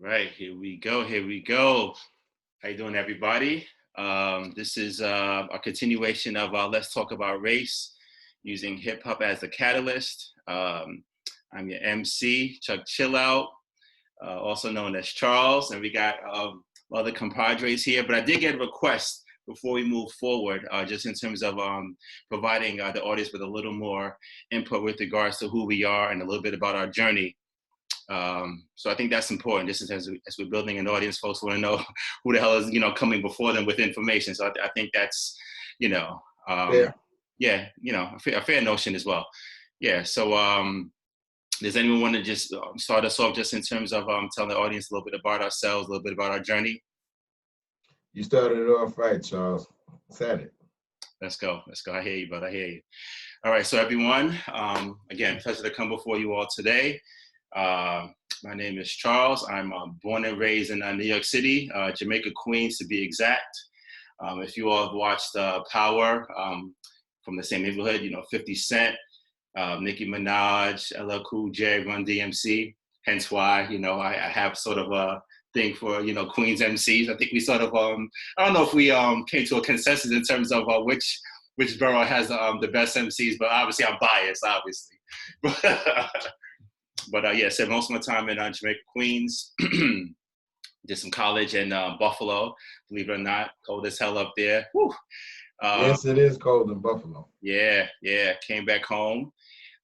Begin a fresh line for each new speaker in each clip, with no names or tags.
Right, here we go. Here we go. How you doing, everybody? This is a continuation of Let's Talk About Race, using hip hop as a catalyst. I'm your MC, Chuck Chillout, also known as Charles, and we got other compadres here. But I did get a request before we move forward, just in terms of providing the audience with a little more input with regards to who we are and a little bit about our journey. So I think that's important. Just as we're building an audience, folks want to know who the hell is, coming before them with information. So I think that's, you know, um,
Yeah.
yeah, a fair notion as well. Yeah. So does anyone want to just start us off just in terms of telling the audience a little bit about ourselves, a little bit about our journey?
You started it off right, Charles. Said it.
Let's go. Let's go. I hear you, bud. I hear you. All right. So everyone, again, pleasure to come before you all today. My name is Charles. I'm born and raised in New York City, Jamaica, Queens to be exact. If you all have watched Power, from the same neighborhood, 50 Cent, Nicki Minaj, LL Cool J, Run DMC, hence why, I have sort of a thing for, Queens MCs. I think we sort of, I don't know if we came to a consensus in terms of which borough has the best MCs, but obviously I'm biased, obviously. But yeah, spent most of my time in Jamaica, Queens. Did some college in Buffalo, believe it or not, cold as hell up there. Whew.
Yes, it is cold in Buffalo.
Yeah. Came back home.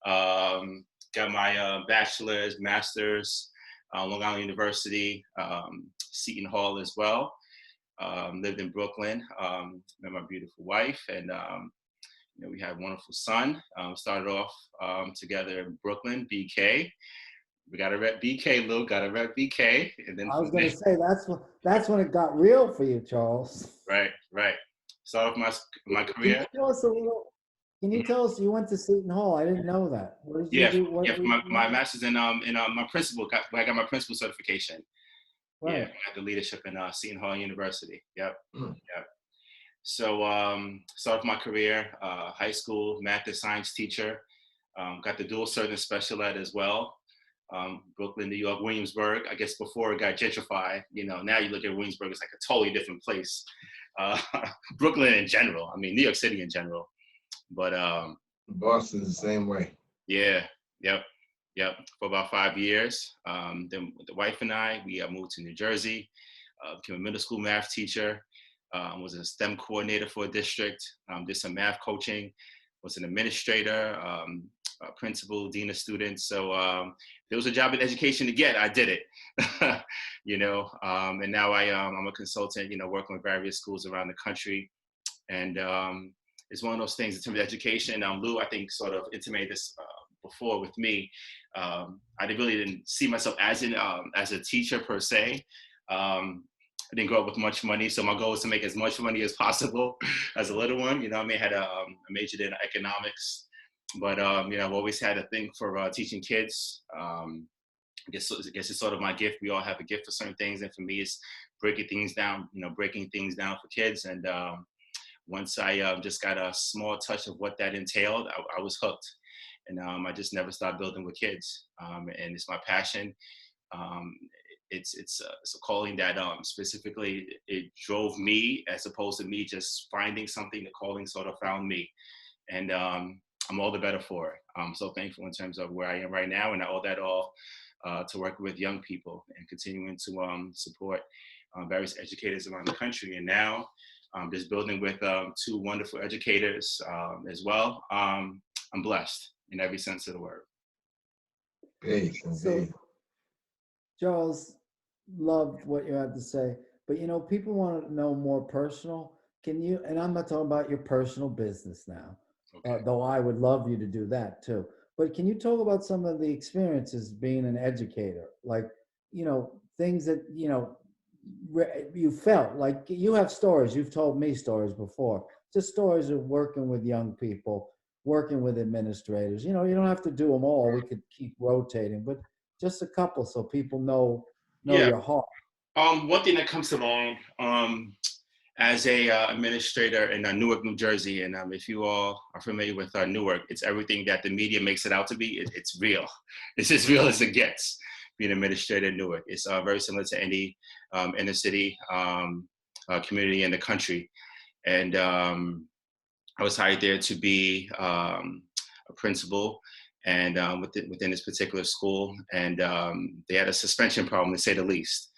Got my bachelor's, master's, Long Island University, Seton Hall as well. Lived in Brooklyn, met my beautiful wife, and we had a wonderful son. Started off together in Brooklyn, BK. We got to rep BK, Lew, got to rep BK. And then
I was going to say that's when it got real for you, Charles.
Right. Start off my career.
Can you tell us a little? Can you tell us you went to Seton Hall? I didn't know that. What did
Yeah,
you do?
yeah. My master's in my principal. I got my principal certification.
Right.
Yeah, I had the leadership in Seton Hall University. Yep.
Mm.
Yep. So started off my career, high school math and science teacher. Got the dual cert in special ed as well. Brooklyn, New York, Williamsburg. I guess before it got gentrified, now you look at Williamsburg, it's like a totally different place. Brooklyn in general, I mean, New York City in general. But
Boston's the same way.
yeah, yep. For about 5 years. Then with the wife and I, we moved to New Jersey, became a middle school math teacher, was a STEM coordinator for a district, did some math coaching, was an administrator, principal, dean of students. So there was a job in education to get, I did it, and now I'm a consultant, working with various schools around the country. And it's one of those things in terms of education. Lew, I think, sort of intimated this before with me. I really didn't see myself as a teacher per se. I didn't grow up with much money, so my goal was to make as much money as possible as a little one. I had a majored in economics, but I've always had a thing for teaching kids. I guess it's sort of my gift. We all have a gift for certain things, and for me, it's breaking things down for kids. And once I just got a small touch of what that entailed, I was hooked, and I just never stopped building with kids. And it's my passion. It's a calling that specifically it drove me, as opposed to me just finding something. The calling sort of found me, and I'm all the better for it. I'm so thankful in terms of where I am right now, and I owe that all to work with young people and continuing to support various educators around the country. And now just building with two wonderful educators as well. I'm blessed in every sense of the word.
Peace, indeed.
So, Charles, loved what you had to say, but people want to know more personal. Can you? And I'm not talking about your personal business now,
Okay.
though I would love you to do that too. But can you talk about some of the experiences being an educator, like things that you felt like you have stories. You've told me stories before, just stories of working with young people, working with administrators. You don't have to do them all. We could keep rotating, but just a couple so people know
Yeah.
your heart.
One thing that comes to mind as a administrator in Newark, New Jersey, and if you all are familiar with Newark, it's everything that the media makes it out to be. It's real. It's as real as it gets. being an administrator in Newark. It's very similar to any inner city community in the country. And I was hired there to be a principal and within this particular school. And they had a suspension problem, to say the least.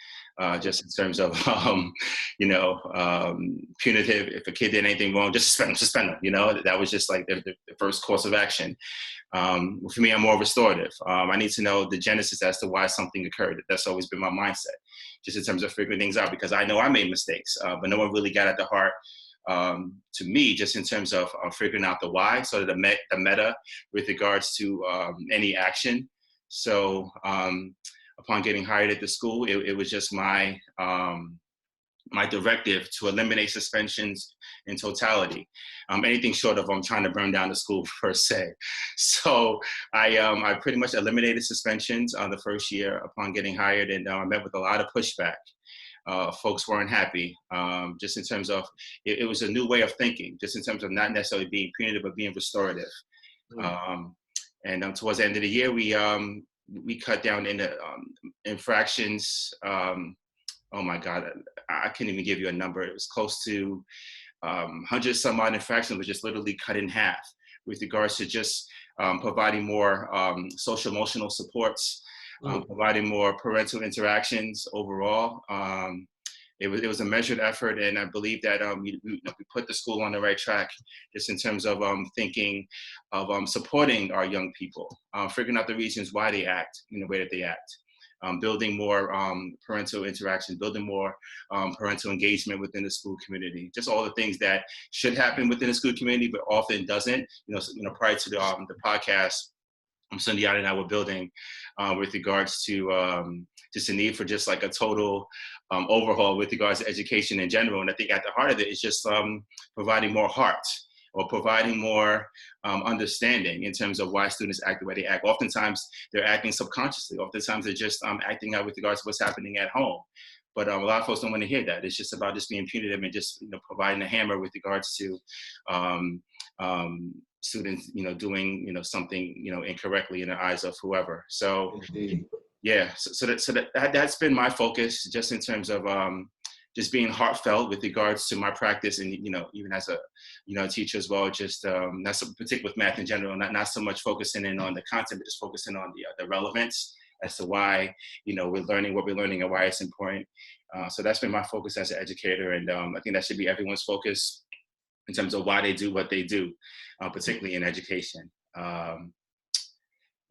Just in terms of, punitive. If a kid did anything wrong, just suspend them. That was just like the first course of action. For me, I'm more restorative. I need to know the genesis as to why something occurred. That's always been my mindset, just in terms of figuring things out, because I know I made mistakes, but no one really got at the heart to me, just in terms of figuring out the why, sort of the meta with regards to any action. So upon getting hired at the school, it was just my directive to eliminate suspensions in totality. Anything short of trying to burn down the school per se. So I pretty much eliminated suspensions the first year upon getting hired, and I met with a lot of pushback. Folks weren't happy, just in terms of, it was a new way of thinking, just in terms of not necessarily being punitive, but being restorative. And towards the end of the year, we cut down in the infractions. Oh my God, I can't even give you a number. It was close to 100 some odd infractions was just literally cut in half with regards to just providing more social emotional supports, providing more parental interactions overall. It was a measured effort, and I believe that we put the school on the right track, just in terms of thinking of supporting our young people, figuring out the reasons why they act in the way that they act, building more parental interaction, building more parental engagement within the school community. Just all the things that should happen within the school community, but often doesn't. Prior to the podcast, Sundiata and I were building with regards to just a need for just like a total overhaul with regards to education in general. And I think at the heart of it is just providing more heart, or providing more understanding in terms of why students act the way they act. Oftentimes they're acting subconsciously. Oftentimes they're just acting out with regards to what's happening at home. But a lot of folks don't want to hear that. It's just about just being punitive and just providing a hammer with regards to students doing something incorrectly in the eyes of whoever. So yeah, so that's been my focus, just in terms of just being heartfelt with regards to my practice, and even as a teacher as well, just not so particular with math in general, not so much focusing in on the content, but just focusing on the relevance as to why we're learning what we're learning and why it's important. So that's been my focus as an educator, and I think that should be everyone's focus in terms of why they do what they do, particularly in education.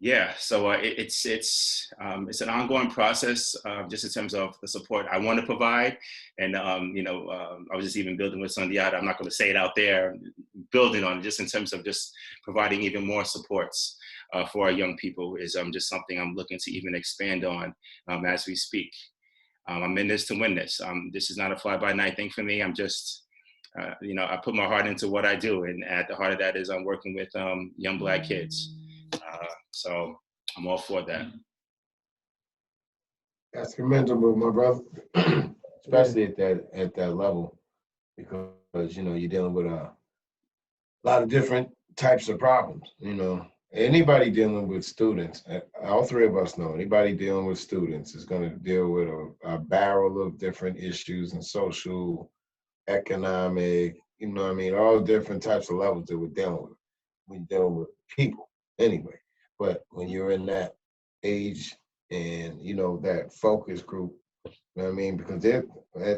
Yeah, so it's an ongoing process, just in terms of the support I want to provide, and I was just even building with Sundiata. I'm not going to say it out there, building on it, just in terms of just providing even more supports for our young people is just something I'm looking to even expand on as we speak. I'm in this to win this. This is not a fly-by-night thing for me. I'm just I put my heart into what I do, and at the heart of that is I'm working with young Black kids. So I'm all for that.
That's commendable, my brother, especially at that level, because you're dealing with a lot of different types of problems. Anybody dealing with students, all three of us know, anybody dealing with students is going to deal with a barrel of different issues and social, economic, all different types of levels that we're dealing with. We're dealing with people anyway. But when you're in that age and that focus group, because they're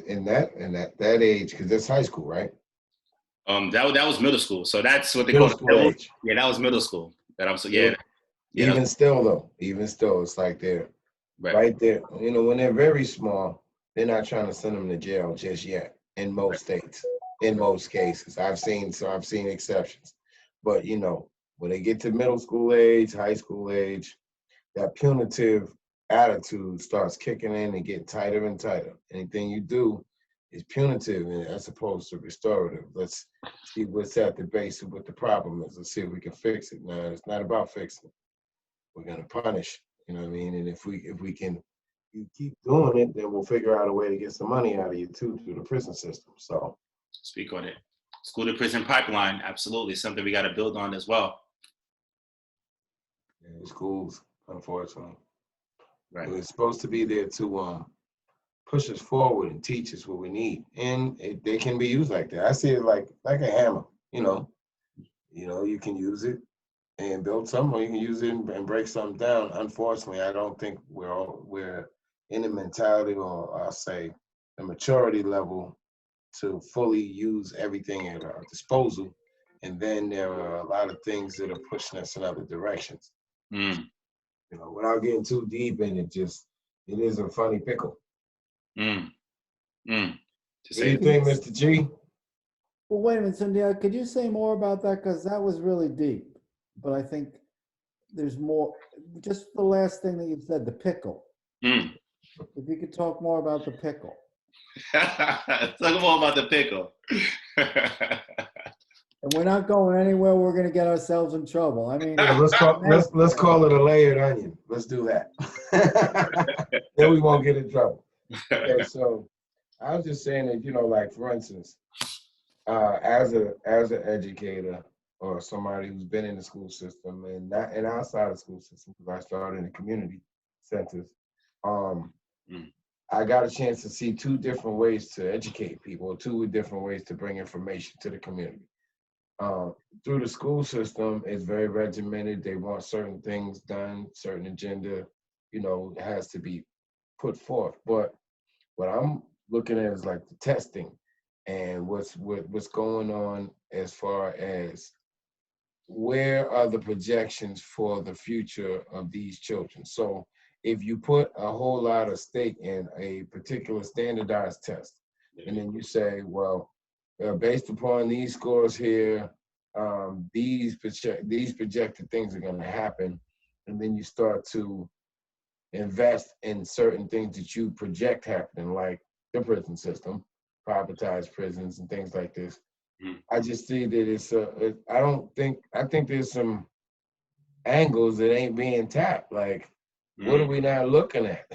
in that age, because that's high school, right?
That was middle school. So that's what they
middle
call
school age.
Yeah, that was middle school.
Even still, it's like they're right there. When they're very small, they're not trying to send them to jail just yet. In most states, in most cases, I've seen exceptions, but when they get to middle school age, high school age, that punitive attitude starts kicking in and getting tighter and tighter. Anything you do is punitive as opposed to restorative. Let's see what's at the base of what the problem is. Let's see if we can fix it. Now, it's not about fixing it. We're going to punish, and if you keep doing it, then we'll figure out a way to get some money out of you too through the prison system. So
speak on it. School to prison pipeline, absolutely something we got to build on as well.
Yeah, schools, unfortunately.
Right.
It's supposed to be there to push us forward and teach us what we need, and they can be used like that. I see it like a hammer. You can use it and build something, or you can use it and break something down. Unfortunately, I don't think we're in the mentality, or I'll say the maturity level, to fully use everything at our disposal. And then there are a lot of things that are pushing us in other directions.
Mm.
Without getting too deep in it, it is a funny pickle.
Mm. Mm.
What do you think, Mr. G?
Well, wait a minute, Sundiata, could you say more about that? Because that was really deep. But I think there's more. Just the last thing that you said, the pickle.
Mm.
If you could talk more about the pickle.
Talk more about the pickle.
And we're not going anywhere. We're going to get ourselves in trouble. I mean,
yeah, let's call it a layered onion. Let's do that. Then we won't get in trouble. Okay, so I was just saying that, like, for instance, as an educator, or somebody who's been in the school system and outside the school system, because I started in the community centers, I got a chance to see two different ways to educate people, two different ways to bring information to the community. Through the school system, it's very regimented. They want certain things done, certain agenda, has to be put forth. But what I'm looking at is like the testing and what's going on as far as where are the projections for the future of these children. So if you put a whole lot of stake in a particular standardized test, and then you say, well, based upon these scores here, these projected things are going to happen, and then you start to invest in certain things that you project happening, like the prison system, privatized prisons, and things like this. I just see that I think there's some angles that ain't being tapped. Like, what are we not looking at?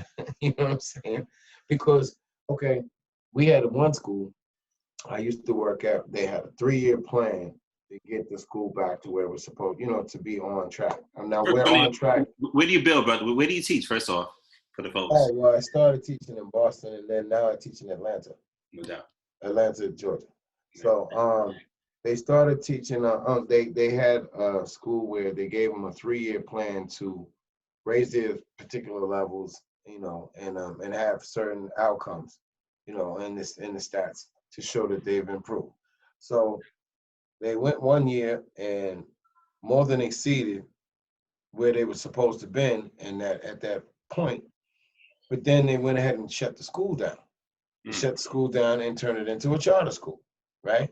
You know what I'm saying? Because, okay, we had one school I used to work at, they had a 3-year plan to get the school back to where it was supposed, to be on track. And now we're on track.
Where do you build, brother? Where do you teach, first off, for the folks?
Oh, well, I started teaching in Boston, and then now I teach in Atlanta.
No doubt.
Atlanta, Georgia. So they started teaching, they had a school where they gave them a 3-year plan to raise their particular levels, and have certain outcomes, in the stats to show that they've improved. So they went 1 year and more than exceeded where they were supposed to been, and at that point. But then they went ahead and shut the school down. Shut the school down and turned it into a charter school, right?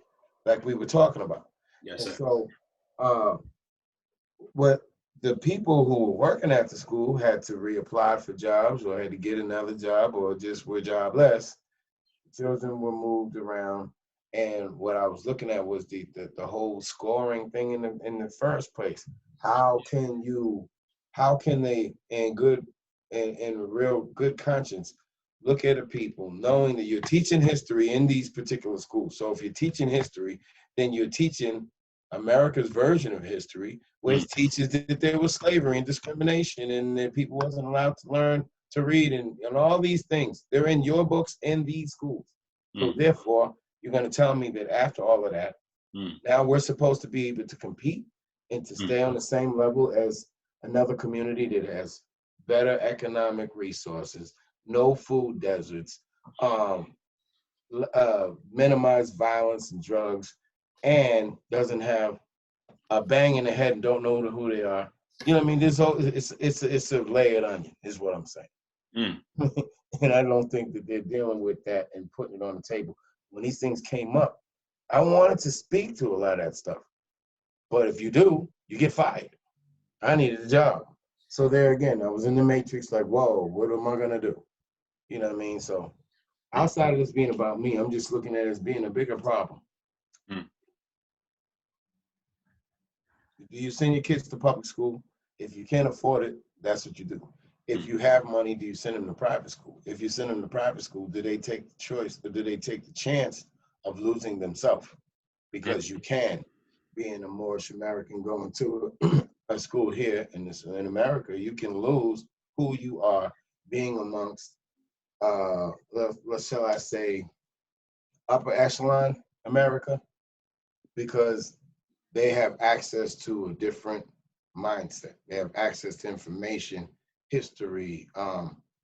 Like we were talking about.
Yes, sir.
And so what the people who were working at the school had to reapply for jobs, or had to get another job, or just were jobless. Children were moved around. And what I was looking at was the whole scoring thing in the first place. How can they in real good conscience look at a people knowing that you're teaching history in these particular schools? So if you're teaching history, then you're teaching America's version of history, which teaches that there was slavery and discrimination, and that people wasn't allowed to learn to read, and all these things. They're in your books in these schools. So therefore, you're going to tell me that after all of that, now we're supposed to be able to compete and to stay on the same level as another community that has better economic resources, no food deserts, minimize violence and drugs, and doesn't have a bang in the head and don't know who they are. You know what I mean? It's a layered onion, is what I'm saying. And I don't think that they're dealing with that and putting it on the table. When these things came up, I wanted to speak to a lot of that stuff. But if you do, you get fired. I needed a job. So there again, I was in the matrix like, whoa, what am I going to do? You know what I mean? So outside of this being about me, I'm just looking at it as being a bigger problem. Do you send your kids to public school? If you can't afford it, that's what you do. If you have money, do you send them to private school? If you send them to private school, do they take the choice, or do they take the chance of losing themselves? Because you can, being a Moorish American going to a school here in America, you can lose who you are being amongst, shall I say, upper echelon America, because they have access to a different mindset. They have access to information, history,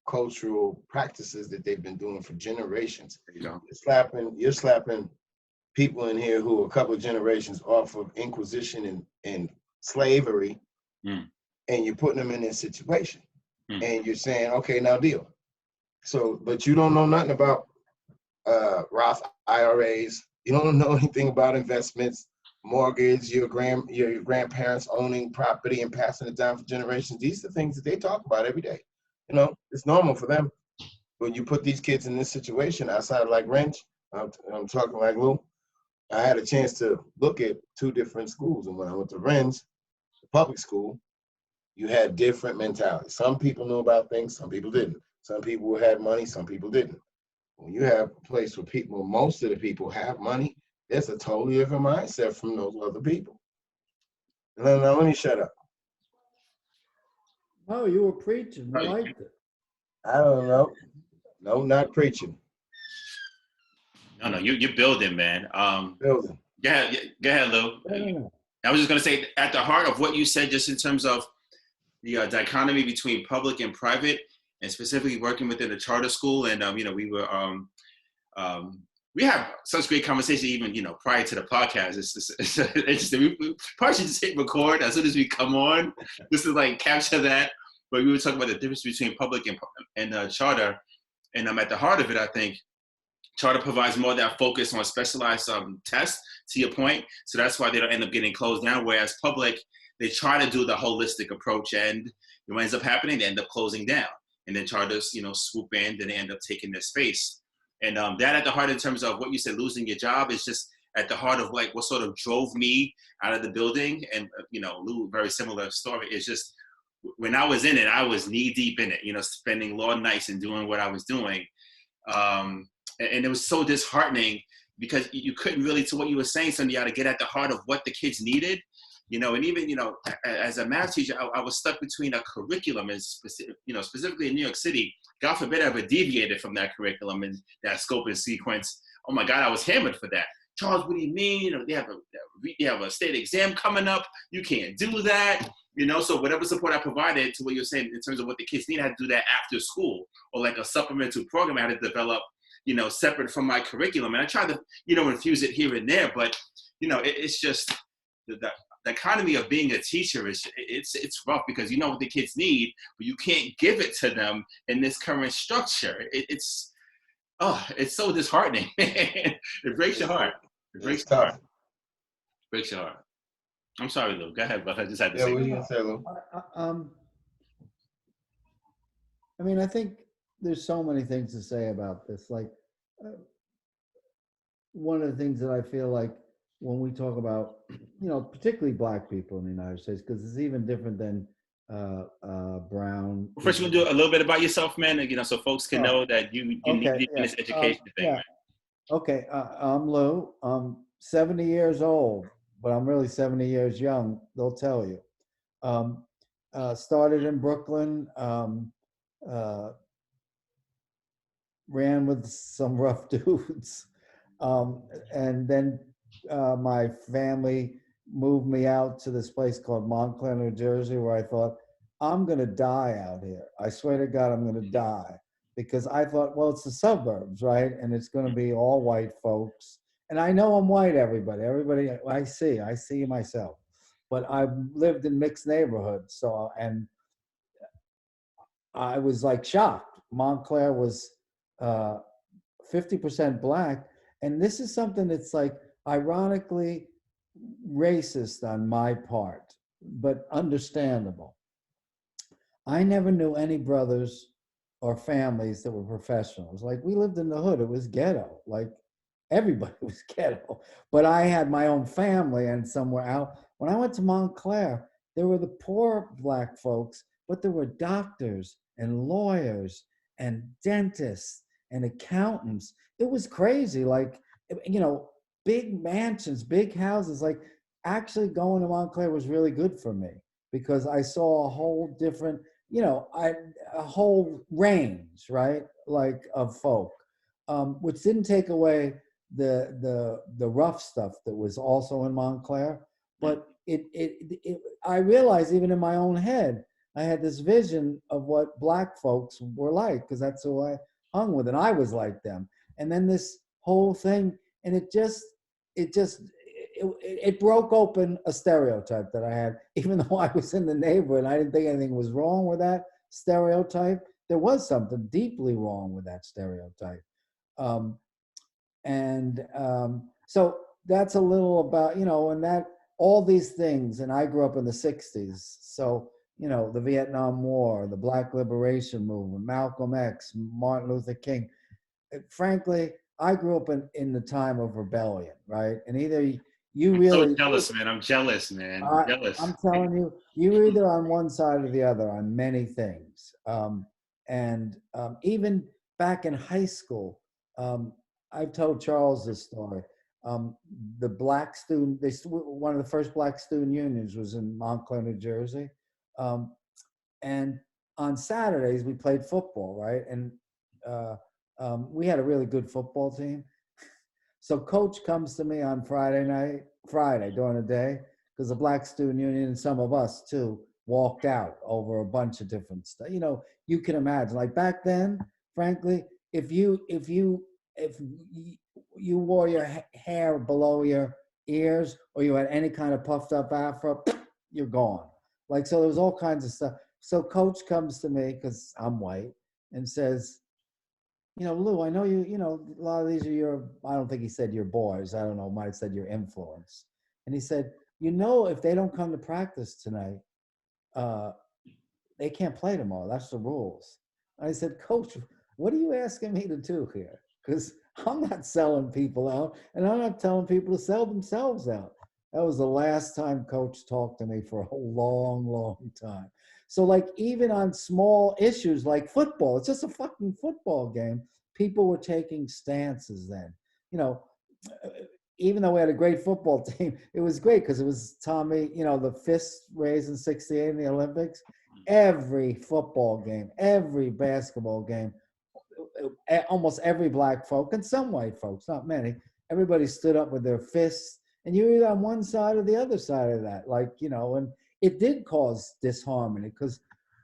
cultural practices that they've been doing for generations. You're slapping people in here who are a couple of generations off of Inquisition and slavery, and you're putting them in this situation. And you're saying, okay, now deal. So, but you don't know nothing about Roth IRAs. You don't know anything about investments, mortgage, your grandparents owning property and passing it down for generations. These are things that they talk about every day. You know, it's normal for them. When you put these kids in this situation outside of like Wrench, I'm talking like Lew. I had a chance to look at 2 different schools, and when I went to Wrench, the public school, you had different mentalities. Some people knew about things, some people didn't. Some people had money, some people didn't. When you have a place where most of the people have money, there's a totally different mindset from those other people. Now let me shut up.
Oh, you were preaching. I liked it.
I don't know. No, not preaching.
No, you're building, man.
Building.
Go ahead, Lew. I was just gonna say, at the heart of what you said, just in terms of the dichotomy between public and private, and specifically working within a charter school, and we have such great conversation even prior to the podcast. It's interesting. We probably should just hit record as soon as we come on, just to like capture that. But we were talking about the difference between public and charter, and at the heart of it, I think charter provides more of that focus on specialized tests, to your point. So that's why they don't end up getting closed down. Whereas public, they try to do the holistic approach, and what ends up happening, they end up closing down. And then charters, swoop in, then they end up taking their space. And that at the heart, in terms of what you said, losing your job, is just at the heart of like what sort of drove me out of the building. And Lew, very similar story. It's just when I was in it, I was knee deep in it. Spending long nights and doing what I was doing. And it was so disheartening because you couldn't really, to what you were saying, Sundiata, get at the heart of what the kids needed. And even, as a math teacher, I was stuck between a curriculum and specifically in New York City. God forbid I ever deviated from that curriculum and that scope and sequence. Oh my God, I was hammered for that. Charles, what do you mean? They have a state exam coming up. You can't do that. So whatever support I provided, to what you're saying in terms of what the kids need, I had to do that after school, or like a supplemental program I had to develop, separate from my curriculum. And I tried to, infuse it here and there, but, it's just the economy of being a teacher it's rough, because you know what the kids need, but you can't give it to them in this current structure. It's so disheartening. It breaks your heart. It breaks your heart. Breaks your heart. I'm sorry, Lew. Go ahead, but I just had to say.
What are you gonna say, Lew?
I mean, I think there's so many things to say about this. Like, one of the things that I feel like when we talk about, particularly Black people in the United States, because it's even different than brown.
Well, first, you want to do a little bit about yourself, man, so folks can know that you need this education thing, man.
Okay, I'm Lew. I'm 70 years old, but I'm really 70 years young, they'll tell you. Started in Brooklyn, ran with some rough dudes. And then my family moved me out to this place called Montclair, New Jersey, where I thought, I'm going to die out here. I swear to God, I'm going to die. Because I thought, well, it's the suburbs, right? And it's going to be all white folks. And I know I'm white, everybody I see myself. But I've lived in mixed neighborhoods. And I was like shocked. Montclair was 50% Black. And this is something that's like ironically racist on my part, but understandable. I never knew any brothers or families that were professionals. Like, we lived in the hood, it was ghetto. Like, everybody was ghetto. But I had my own family and somewhere out. When I went to Montclair, there were the poor Black folks, but there were doctors and lawyers and dentists and accountants. It was crazy. Like, big mansions, big houses. Like, actually going to Montclair was really good for me, because I saw a whole different you know, a whole range, right, like of folk, which didn't take away the rough stuff that was also in Montclair, but I realized even in my own head, I had this vision of what black folks were like, because that's who I hung with, and I was like them. And then this whole thing, and it broke open a stereotype that I had, even though I was in the neighborhood and I didn't think anything was wrong with that stereotype. There was something deeply wrong with that stereotype. Um, so that's a little about, you know, and that all these things. And I grew up in the 60s. So, you know, the Vietnam War, the Black Liberation Movement, Malcolm X, Martin Luther King. Frankly, I grew up in the time of rebellion, right? And either you really—
so jealous, man. I'm jealous, man. Jealous.
I'm telling you, you're either on one side or the other on many things. Even back in high school, I've told Charles this story. The black student, one of the first black student unions was in Montclair, New Jersey. And on Saturdays, we played football, right? And we had a really good football team. So coach comes to me on Friday during the day, because the Black Student Union and some of us too walked out over a bunch of different stuff. You know, you can imagine, like back then, frankly, if you wore your hair below your ears, or you had any kind of puffed up afro, you're gone. Like, so there was all kinds of stuff. So coach comes to me, because I'm white, and says, you know, Lew, I know you know, a lot of these are your— I don't think he said your boys, I don't know, might have said your influence. And he said, you know, if they don't come to practice tonight, they can't play tomorrow. That's the rules. And I said, Coach, what are you asking me to do here? Because I'm not selling people out, and I'm not telling people to sell themselves out. That was the last time Coach talked to me for a long, long time. So, like, even on small issues like football, it's just a fucking football game. People were taking stances then. You know, even though we had a great football team, it was great because it was Tommy, you know, the fist raised in '68 in the Olympics. Every football game, every basketball game, almost every black folk and some white folks, not many, everybody stood up with their fists, and you were either on one side or the other side of that. Like, you know, and it did cause disharmony because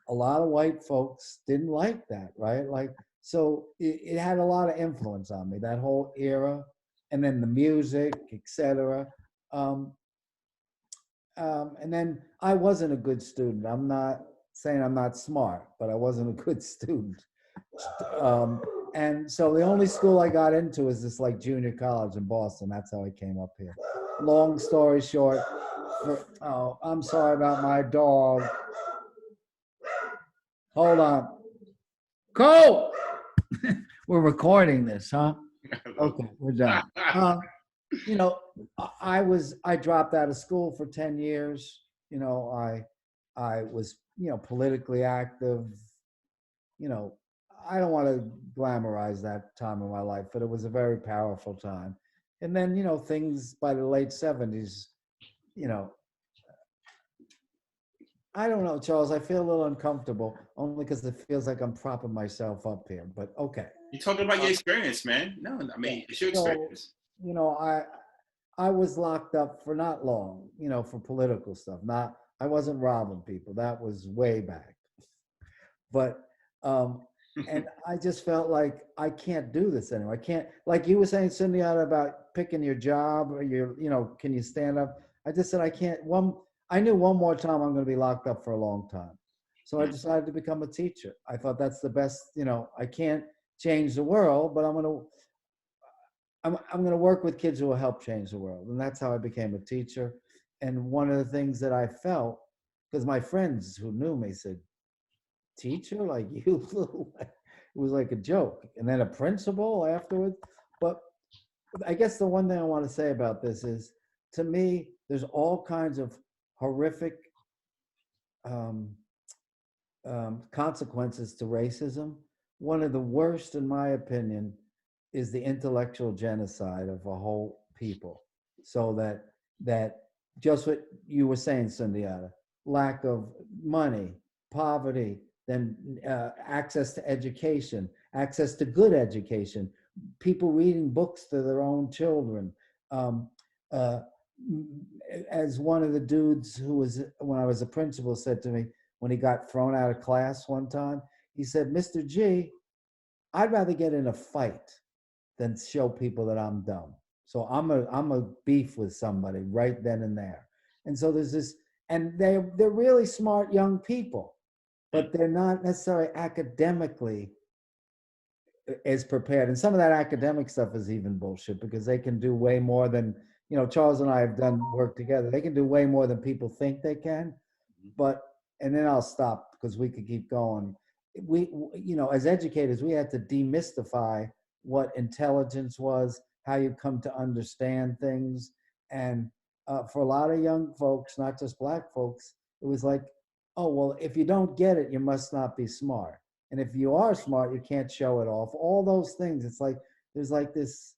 a lot of white folks didn't like that, right? Like, so it had a lot of influence on me, that whole era, and then the music, etc. And then I wasn't a good student. I'm not saying I'm not smart, but I wasn't a good student. And so the only school I got into is this like junior college in Boston. That's how I came up here. Long story short, oh, I'm sorry about my dog. Hold on. Cole! We're recording this, huh? Okay, we're done. You know, I dropped out of school for 10 years. You know, I was, you know, politically active. You know, I don't want to glamorize that time of my life, but it was a very powerful time. And then, you know, things by the late 70s, you know, I don't know, Charles, I feel a little uncomfortable only because it feels like I'm propping myself up here, but okay.
You're talking about your experience, man. No, I mean, it's your experience.
So, you know, I was locked up for not long, you know, for political stuff. I wasn't robbing people. That was way back. But and I just felt like I can't do this anymore. I can't, like you were saying, Sundiata, about picking your job or your, you know, can you stand up? I just said I can't. I knew one more time I'm going to be locked up for a long time. So I decided to become a teacher. I thought that's the best, you know, I can't change the world, but I'm going to work with kids who will help change the world. And that's how I became a teacher. And one of the things that I felt, because my friends who knew me said, teacher like you, it was like a joke. And then a principal afterwards. But I guess the one thing I want to say about this is, to me, there's all kinds of horrific consequences to racism. One of the worst, in my opinion, is the intellectual genocide of a whole people. So that just what you were saying, Sundiata, lack of money, poverty, then access to education, access to good education, people reading books to their own children. Um, uh, as one of the dudes who was, when I was a principal, said to me when he got thrown out of class one time, he said, "Mr. G, I'd rather get in a fight than show people that I'm dumb. So I'm a beef with somebody right then and there." And so there's this, and they're really smart young people, but they're not necessarily academically as prepared. And some of that academic stuff is even bullshit, because they can do way more than, you know, Charles and I have done work together. They can do way more than people think they can. But, and then I'll stop because we could keep going. We, you know, as educators, we had to demystify what intelligence was, how you come to understand things. And for a lot of young folks, not just Black folks, it was like, oh, well, if you don't get it, you must not be smart. And if you are smart, you can't show it off. All those things. It's like there's like this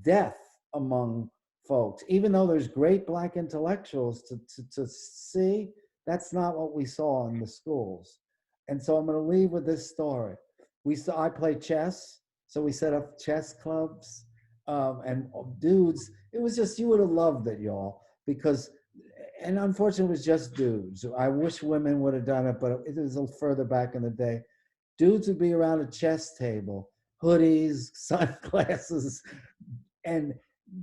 death among folks, even though there's great Black intellectuals to see. That's not what we saw in the schools. And so I'm going to leave with this story. I play chess, so we set up chess clubs, and dudes. It was just, you would have loved it, y'all, because, and unfortunately, it was just dudes. I wish women would have done it, but it was a little further back in the day. Dudes would be around a chess table, hoodies, sunglasses, and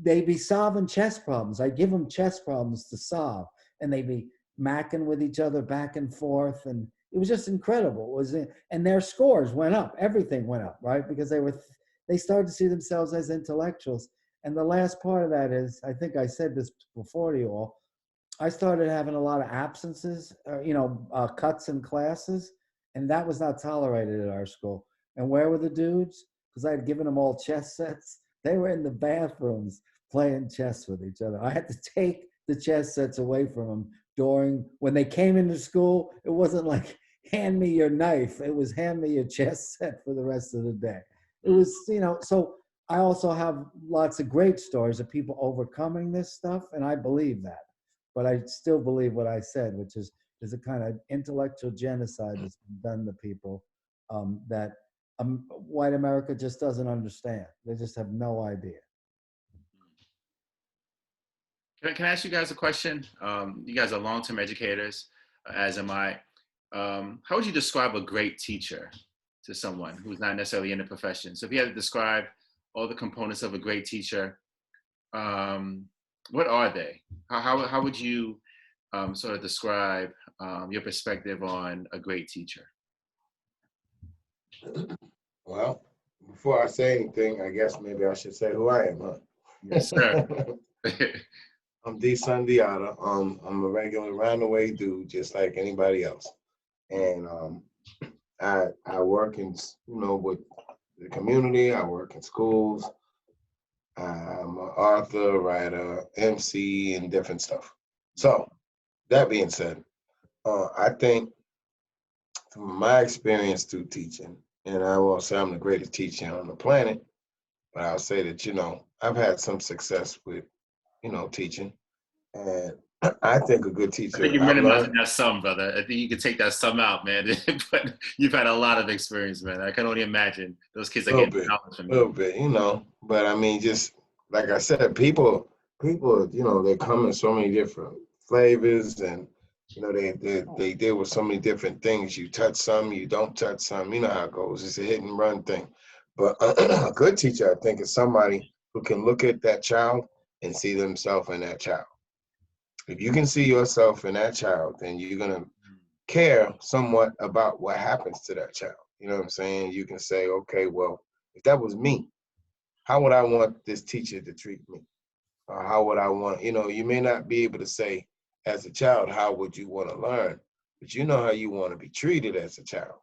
they'd be solving chess problems. I'd give them chess problems to solve, and they'd be macking with each other back and forth, and it was just incredible. And their scores went up. Everything went up, right? Because they started to see themselves as intellectuals. And the last part of that is, I think I said this before to you all, I started having a lot of absences, cuts in classes, and that was not tolerated at our school. And where were the dudes? Because I had given them all chess sets. They were in the bathrooms playing chess with each other. I had to take the chess sets away from them when they came into school. It wasn't like, hand me your knife. It was, hand me your chess set for the rest of the day. It was, so I also have lots of great stories of people overcoming this stuff, and I believe that. But I still believe what I said, which is there's a kind of intellectual genocide that's been done to people that white America just doesn't understand. They just have no idea.
Can I ask you guys a question? You guys are long-term educators, as am I. How would you describe a great teacher to someone who's not necessarily in the profession? So if you had to describe all the components of a great teacher, what are they? How would you sort of describe your perspective on a great teacher?
Well, before I say anything, I guess maybe I should say who I am, huh?
Yes, sir.
I'm D. Sundiata. I'm a regular round-the-way dude, just like anybody else. And I work in, with the community. I work in schools. I'm an author, writer, MC, and different stuff. So that being said, I think from my experience through teaching, and I won't say I'm the greatest teacher on the planet, but I'll say that, I've had some success with, teaching. And I think a good teacher.
I think you're minimizing that sum, brother. I think you could take that sum out, man. But you've had a lot of experience, man. I can only imagine those kids are getting knowledge from you.
A little bit, but I mean, just like I said, people, they come in so many different flavors, and they deal with so many different things. You touch some, you don't touch some. You know how it goes. It's a hit and run thing. But a good teacher, I think, is somebody who can look at that child and see themselves in that child. If you can see yourself in that child, then you're going to care somewhat about what happens to that child. You know what I'm saying? You can say, okay, well, if that was me, how would I want this teacher to treat me? Or how would I want, you may not be able to say as a child, how would you want to learn? But you know how you want to be treated as a child.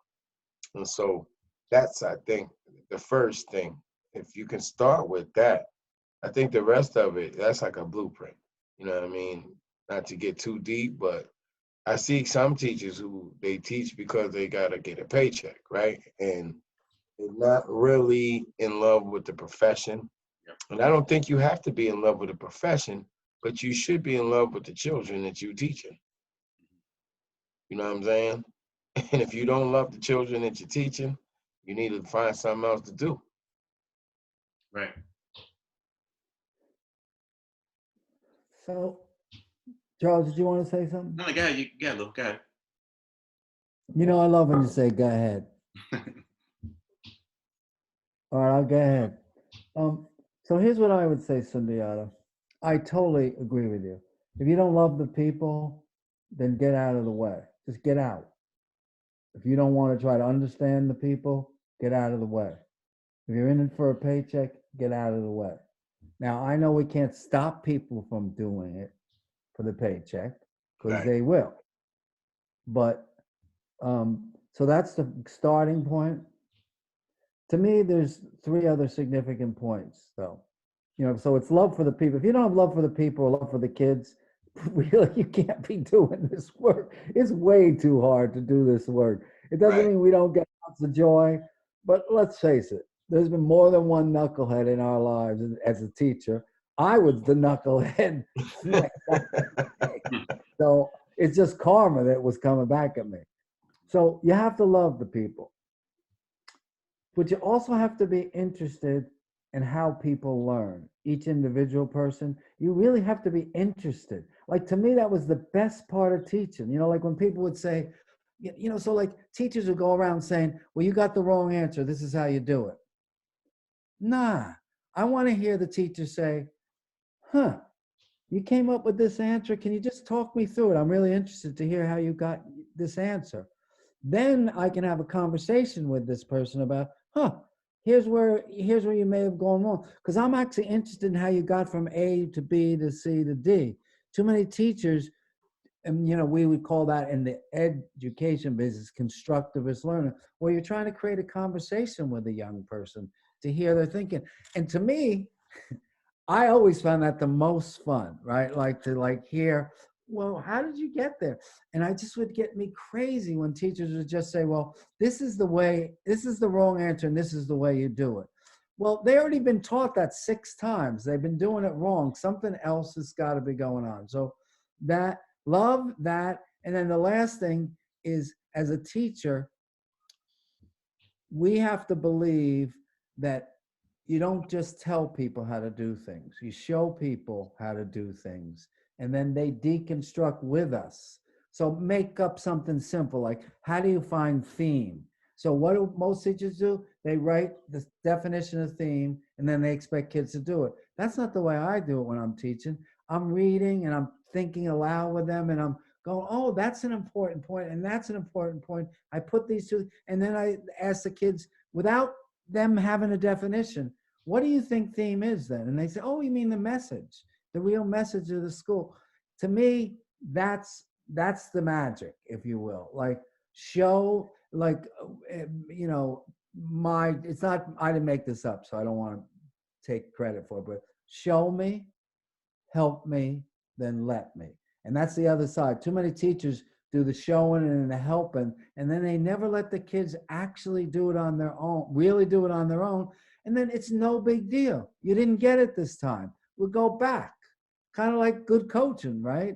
And so that's, I think, the first thing. If you can start with that, I think the rest of it, that's like a blueprint. You know what I mean? Not to get too deep, but I see some teachers who they teach because they got to get a paycheck, right? And they're not really in love with the profession. Yep. And I don't think you have to be in love with the profession, but you should be in love with the children that you're teaching. You know what I'm saying? And if you don't love the children that you're teaching, you need to find something else to do.
Right.
So, Charles, did you want to say something?
No, go ahead. Yeah, Lou, go ahead.
You know, I love when you say, go ahead. All right, I'll go ahead. So here's what I would say, Sundiata. I totally agree with you. If you don't love the people, then get out of the way. Just get out. If you don't want to try to understand the people, get out of the way. If you're in it for a paycheck, get out of the way. Now, I know we can't stop people from doing it for the paycheck, because
Right.
they will. But, so that's the starting point. To me, there's 3 other significant points, though. You know, so it's love for the people. If you don't have love for the people or love for the kids, really, you can't be doing this work. It's way too hard to do this work. It doesn't mean we don't get lots of joy, but let's face it, there's been more than one knucklehead in our lives as a teacher. I was the knucklehead. So it's just karma that was coming back at me. So you have to love the people. But you also have to be interested in how people learn. Each individual person, you really have to be interested. Like, to me, that was the best part of teaching. You know, like when people would say, you know, so like teachers would go around saying, well, you got the wrong answer. This is how you do it. Nah, I want to hear the teacher say, huh, you came up with this answer. Can you just talk me through it? I'm really interested to hear how you got this answer. Then I can have a conversation with this person about, here's where you may have gone wrong. Because I'm actually interested in how you got from A to B to C to D. Too many teachers, and you know, we would call that in the education business constructivist learning, where you're trying to create a conversation with a young person to hear their thinking. And to me, I always found that the most fun, right? Like to hear, well, how did you get there? And I just would get me crazy when teachers would just say, well, this is the wrong answer, and this is the way you do it. Well, they already been taught that 6 times. They've been doing it wrong. Something else has got to be going on. So that, love that. And then the last thing is, as a teacher, we have to believe that you don't just tell people how to do things. You show people how to do things, and then they deconstruct with us. So make up something simple, like, how do you find theme? So what do most teachers do? They write the definition of theme, and then they expect kids to do it. That's not the way I do it when I'm teaching. I'm reading, and I'm thinking aloud with them, and I'm going, oh, that's an important point, and that's an important point. I put these 2, and then I ask the kids, without them having a definition, what do you think theme is then? And they say, oh, you mean the message, the real message of the school. To me, that's the magic, if you will. Like, show, like, you know, it's not, I didn't make this up, so I don't want to take credit for it, but show me, help me, then let me. And that's the other side. Too many teachers do the showing and the helping, and then they never let the kids actually do it on their own, really do it on their own. And then it's no big deal. You didn't get it this time. We'll go back. Kind of like good coaching, right?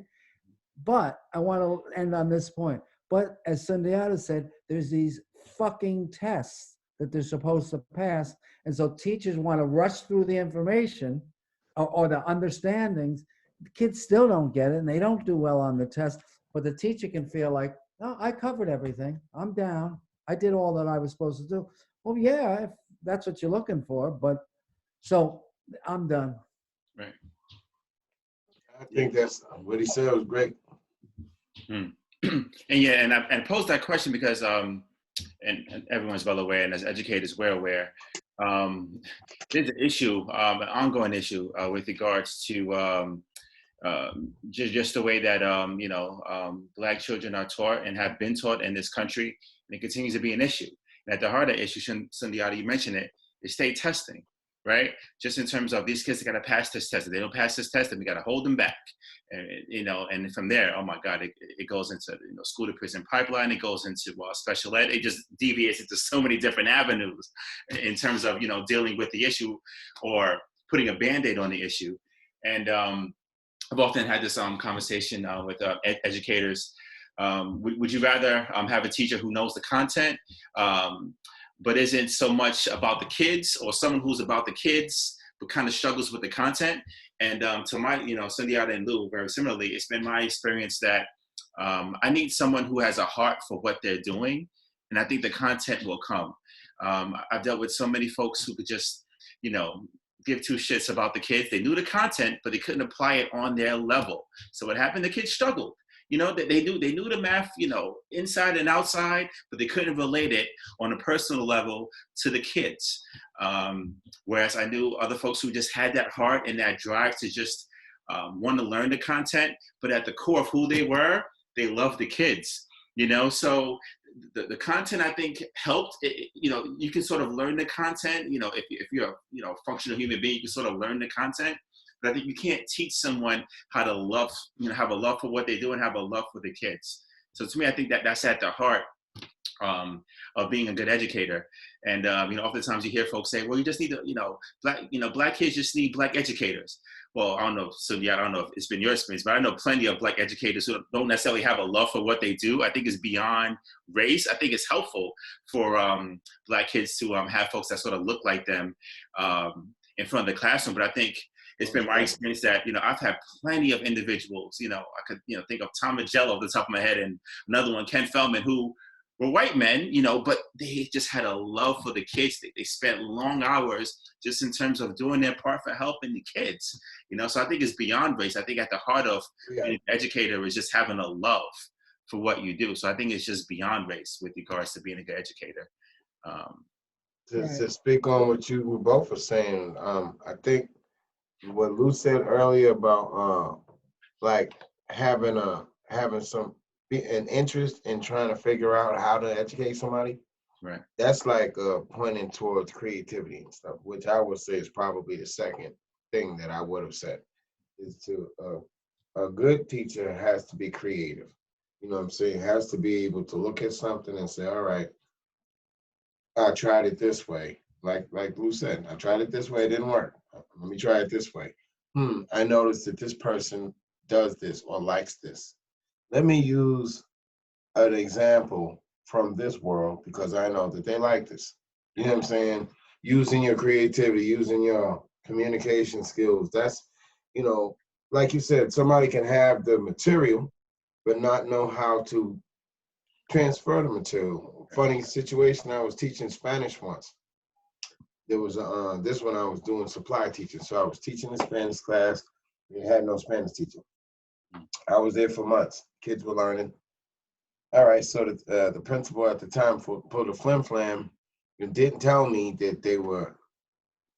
But I want to end on this point. But as Sundiata said, there's these fucking tests that they're supposed to pass. And so teachers want to rush through the information or the understandings. The kids still don't get it, and they don't do well on the test. But the teacher can feel like, oh, I covered everything. I'm down. I did all that I was supposed to do. Well, yeah, if that's what you're looking for. But so I'm done.
Right.
I think that's what he said was great.
And yeah, and I posed that question because, and everyone's well aware, and as educators, we're aware, there's an issue, an ongoing issue with regards to just the way that Black children are taught and have been taught in this country, and it continues to be an issue. And at the heart of the issue, Sundiata, you mentioned it, is state testing, right? Just in terms of these kids that got to pass this test. If they don't pass this test, then we got to hold them back. And, and from there, oh my God, it goes into, school to prison pipeline. It goes into special ed. It just deviates into so many different avenues in terms of, dealing with the issue or putting a Band-Aid on the issue. And I've often had this conversation with educators Would you rather have a teacher who knows the content, but isn't so much about the kids, or someone who's about the kids but kind of struggles with the content? And to my, Sundiata and Lew, very similarly, it's been my experience that I need someone who has a heart for what they're doing, and I think the content will come. I've dealt with so many folks who could just, give two shits about the kids. They knew the content, but they couldn't apply it on their level. So what happened? The kids struggled. They knew the math, inside and outside, but they couldn't relate it on a personal level to the kids. Whereas I knew other folks who just had that heart and that drive to just want to learn the content, but at the core of who they were, they loved the kids. So the content, I think, helped. You can sort of learn the content. If you're a functional human being, you can sort of learn the content. But I think you can't teach someone how to love, have a love for what they do and have a love for the kids. So to me, I think that's at the heart of being a good educator. And oftentimes you hear folks say, "Well, you just need to, black kids just need black educators." Well, I don't know, Sundiata, I don't know if it's been your experience, but I know plenty of black educators who don't necessarily have a love for what they do. I think it's beyond race. I think it's helpful for black kids to have folks that sort of look like them in front of the classroom. But I think it's been my experience that, I've had plenty of individuals, I could, think of Tom Magello off the top of my head, and another one, Ken Feldman, who were white men, but they just had a love for the kids. They spent long hours just in terms of doing their part for helping the kids, so I think it's beyond race. I think at the heart of being an educator is just having a love for what you do. So I think it's just beyond race with regards to being a good educator.
To speak on what you both were saying, I think what Lew said earlier about like having an interest in trying to figure out how to educate somebody,
right? That's
like pointing towards creativity and stuff, which I would say is probably the second thing that I would have said, is to a good teacher has to be creative. You know what I'm saying? Has to be able to look at something and say, all right, I tried it this way. Like Lew said, I tried it this way, it didn't work. Let me try it this way. I noticed that this person does this or likes this. Let me use an example from this world because I know that they like this. You know what I'm saying? Using your creativity, using your communication skills. That's, like you said, somebody can have the material, but not know how to transfer the material. Funny situation, I was teaching Spanish once. There was this one I was doing supply teaching. So I was teaching a Spanish class. We had no Spanish teacher. I was there for months. Kids were learning. All right, so the principal at the time pulled a flim-flam and didn't tell me that they were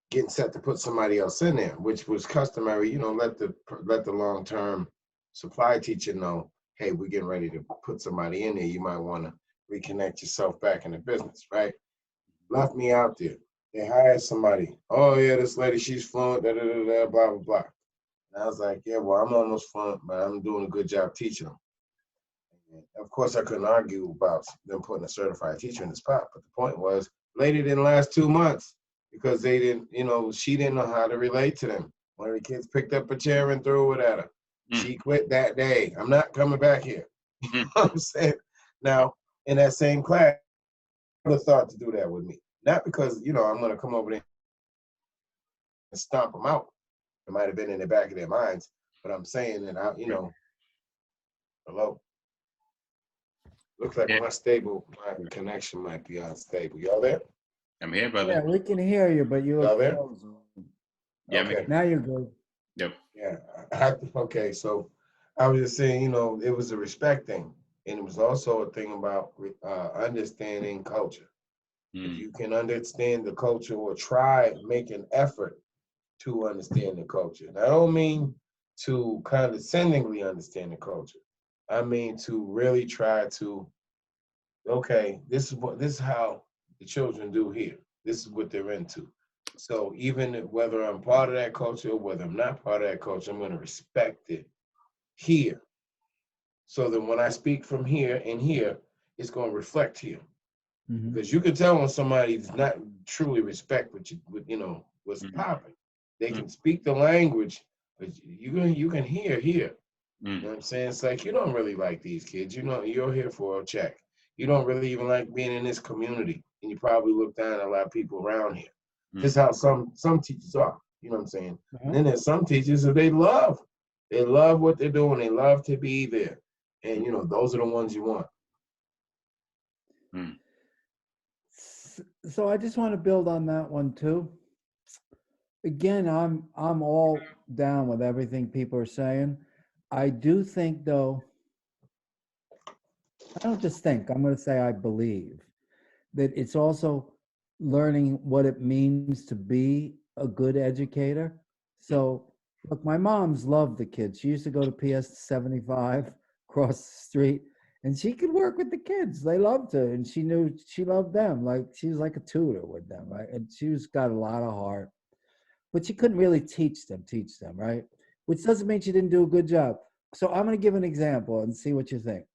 getting set to put somebody else in there, which was customary. Let the long-term supply teacher know, hey, we're getting ready to put somebody in there. You might want to reconnect yourself back in the business, right? Left me out there. They hired somebody. Oh yeah, this lady, she's fluent, blah, blah, blah. And I was like, yeah, well, I'm almost fluent, but I'm doing a good job teaching them. And of course, I couldn't argue about them putting a certified teacher in the spot. But the point was, lady didn't last 2 months because they didn't, she didn't know how to relate to them. One of the kids picked up a chair and threw it at her. She quit that day. I'm not coming back here. You know what I'm saying? Now, in that same class, I would have thought to do that with me. Not because, I'm going to come over there and stomp them out. It might have been in the back of their minds, but I'm saying that hello. Looks like my connection might be unstable. Y'all there?
I'm here, brother.
Yeah, we can hear you, but you
are there?
Yeah,
okay. Now you're good.
Yep.
Yeah. Okay, so I was just saying, it was a respect thing, and it was also a thing about understanding culture. If you can understand the culture or make an effort to understand the culture. And I don't mean to condescendingly understand the culture. I mean to really try to, okay, this is how the children do here. This is what they're into. So even whether I'm part of that culture or whether I'm not part of that culture, I'm going to respect it here. So that when I speak from here and here, it's going to reflect here. Because you can tell when somebody does not truly respect what's popping. They can speak the language, but you can hear here. You know what I'm saying? It's like, you don't really like these kids. You know, you're here for a check. You don't really even like being in this community. And you probably look down at a lot of people around here. Just how some teachers are. You know what I'm saying? And then there's some teachers who they love what they're doing. They love to be there. And, you know, those are the ones you want.
So I just want to build on that one too. Again, I'm all down with everything people are saying. I do think though, I don't just think, I'm going to say I believe that it's also learning what it means to be a good educator. So look, my mom's loved the kids. She used to go to PS 75 across the street, and she could work with the kids. They loved her, and she knew she loved them. Like she was like a tutor with them, right? And she was got a lot of heart, but she couldn't really teach them, right? Which doesn't mean she didn't do a good job. So I'm going to give an example and see what you think.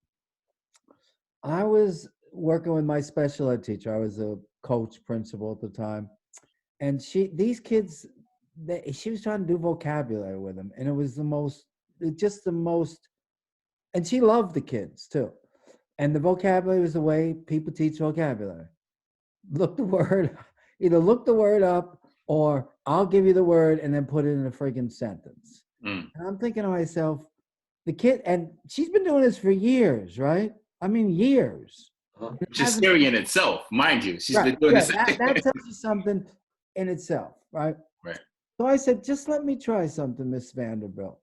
I was working with my special ed teacher. I was a coach principal at the time, and these kids, she was trying to do vocabulary with them, and it was just the most, and she loved the kids too. And the vocabulary was the way people teach vocabulary. Look the word, either look the word up, or I'll give you the word and then put it in a friggin' sentence. And I'm thinking to myself, the kid, and she's been doing this for years, right? I mean, years.
Which is scary in itself, mind you. She's been doing this.
That tells you something in itself, right?
Right.
So I said, just let me try something, Miss Vanderbilt.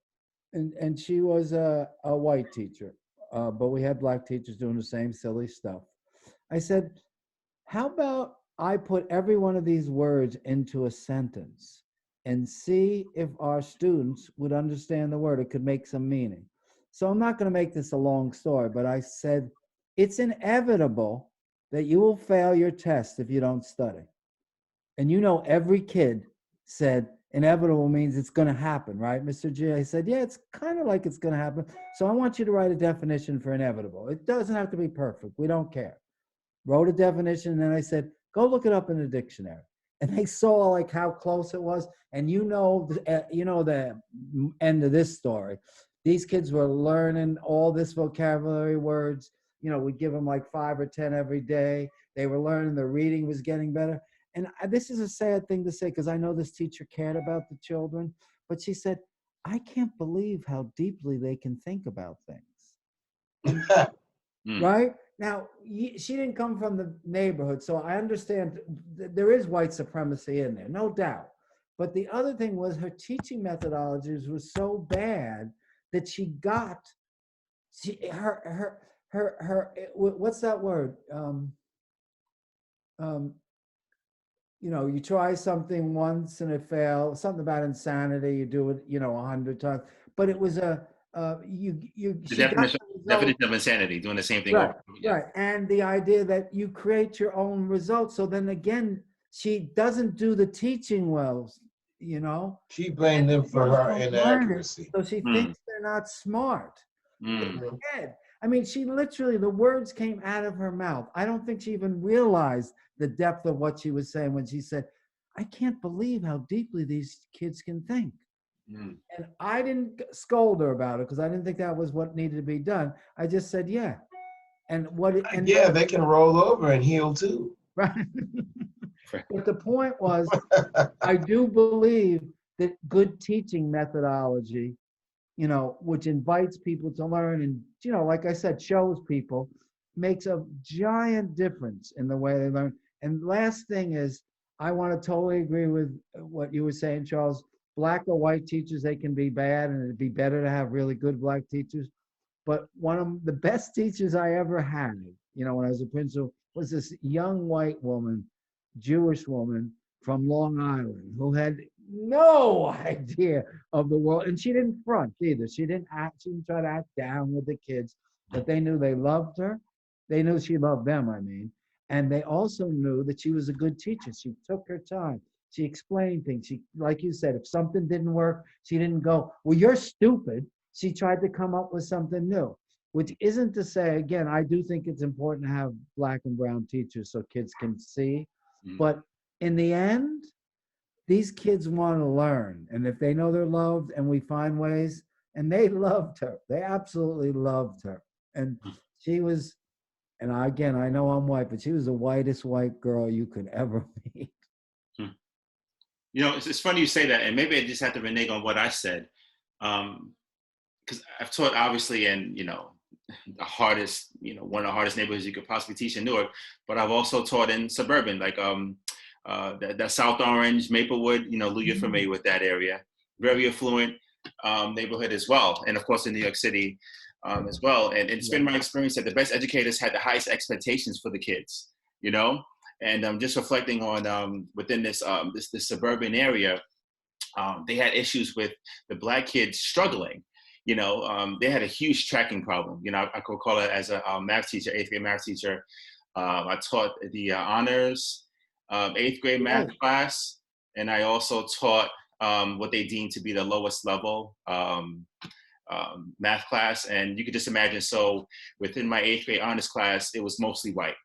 And she was a white teacher, but we had black teachers doing the same silly stuff. I said, how about I put every one of these words into a sentence and see if our students would understand the word. It could make some meaning. So I'm not going to make this a long story, but I said, it's inevitable that you will fail your test if you don't study. And you know, every kid said, inevitable means it's going to happen, right, Mr. G? I said, yeah, it's kind of like it's going to happen. So I want you to write a definition for inevitable. It doesn't have to be perfect. We don't care. Wrote a definition, and then I said, go look it up in the dictionary. And they saw like how close it was. And you know the end of this story. These kids were learning all this vocabulary words. You know, we give them like 5 or 10 every day. They were learning, the reading was getting better. And this is a sad thing to say because I know this teacher cared about the children, but she said, I can't believe how deeply they can think about things. Right? Now, she didn't come from the neighborhood, so I understand there is white supremacy in there, no doubt. But the other thing was her teaching methodologies were so bad that she got her what's that word? You know, you try something once and it fails. Something about insanity. You do it, 100 times. But it was the
definition of insanity, doing the same thing over.
Right. And the idea that you create your own results. So then again, she doesn't do the teaching well,
She blamed them for her inaccuracy.
So she thinks they're not smart. I mean, she literally, the words came out of her mouth. I don't think she even realized the depth of what she was saying when she said, I can't believe how deeply these kids can think. And I didn't scold her about it because I didn't think that was what needed to be done. I just said, yeah. And
they can roll over and heal too.
Right. But the point was, I do believe that good teaching methodology, which invites people to learn and, like I said, shows people, makes a giant difference in the way they learn. And last thing is, I want to totally agree with what you were saying, Charles. Black or white teachers, they can be bad, and it'd be better to have really good black teachers. But one of the best teachers I ever had, when I was a principal, was this young white woman, Jewish woman from Long Island, who had no idea of the world. And she didn't front either. She didn't try to act down with the kids, but they knew they loved her. They knew she loved them, I mean. And they also knew that she was a good teacher. She took her time. She explained things. She, like you said, if something didn't work, she didn't go, well, you're stupid. She tried to come up with something new, which isn't to say, again, I do think it's important to have black and brown teachers so kids can see. But in the end, these kids want to learn. And if they know they're loved and we find ways, and they loved her. They absolutely loved her. And she was, and again, I know I'm white, but she was the whitest white girl you could ever meet.
You know, it's funny you say that, and maybe I just have to renege on what I said, because I've taught obviously in, you know, the hardest, you know, one of the hardest neighborhoods you could possibly teach in Newark, but I've also taught in suburban, like that South Orange, Maplewood, you know, Lew, you're familiar with that area, very affluent neighborhood as well, and of course in New York City as well. And it's been my experience that the best educators had the highest expectations for the kids, you know. And just reflecting on within this this suburban area, they had issues with the Black kids struggling. You know, they had a huge tracking problem. You know, I could call it as a math teacher, 8th grade math teacher. I taught the honors 8th grade math class, and I also taught what they deemed to be the lowest level math class. And you could just imagine, so within my 8th grade honors class, it was mostly white.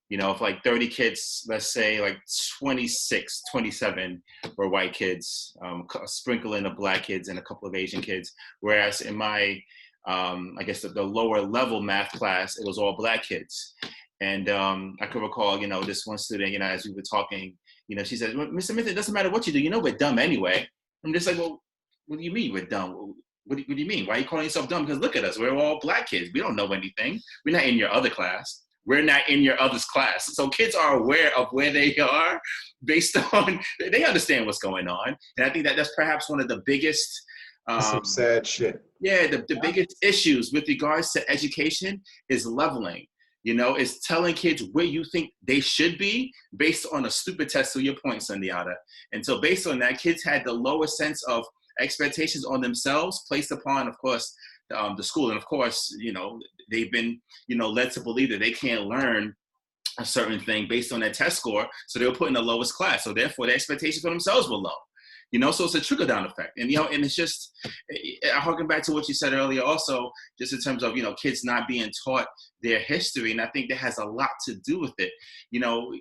You know, if like 30 kids, let's say like 26, 27 were white kids, a sprinkle in of Black kids and a couple of Asian kids. Whereas in my, I guess the lower level math class, it was all Black kids. And I could recall, you know, this one student, you know, as we were talking, you know, she said, well, Mr. Smith, it doesn't matter what you do, you know, we're dumb anyway. I'm just like, well, what do you mean we're dumb? What do you mean? Why are you calling yourself dumb? Because look at us, we're all Black kids. We don't know anything. We're not in your other class. We're not in your other's class. So kids are aware of where they are based on, they understand what's going on. And I think that that's perhaps one of the biggest.
Some sad shit.
Yeah, the biggest issues with regards to education is leveling. You know, it's telling kids where you think they should be based on a stupid test, to your point, Sundiata. And so based on that, kids had the lowest sense of expectations on themselves placed upon, of course, the school. And of course, you know, they've been, you know, led to believe that they can't learn a certain thing based on their test score. So they were put in the lowest class. So therefore their expectations for themselves were low. You know, so it's a trickle down effect. And, you know, and it's just, harking back to what you said earlier also, just in terms of, you know, kids not being taught their history. And I think that has a lot to do with it. You know,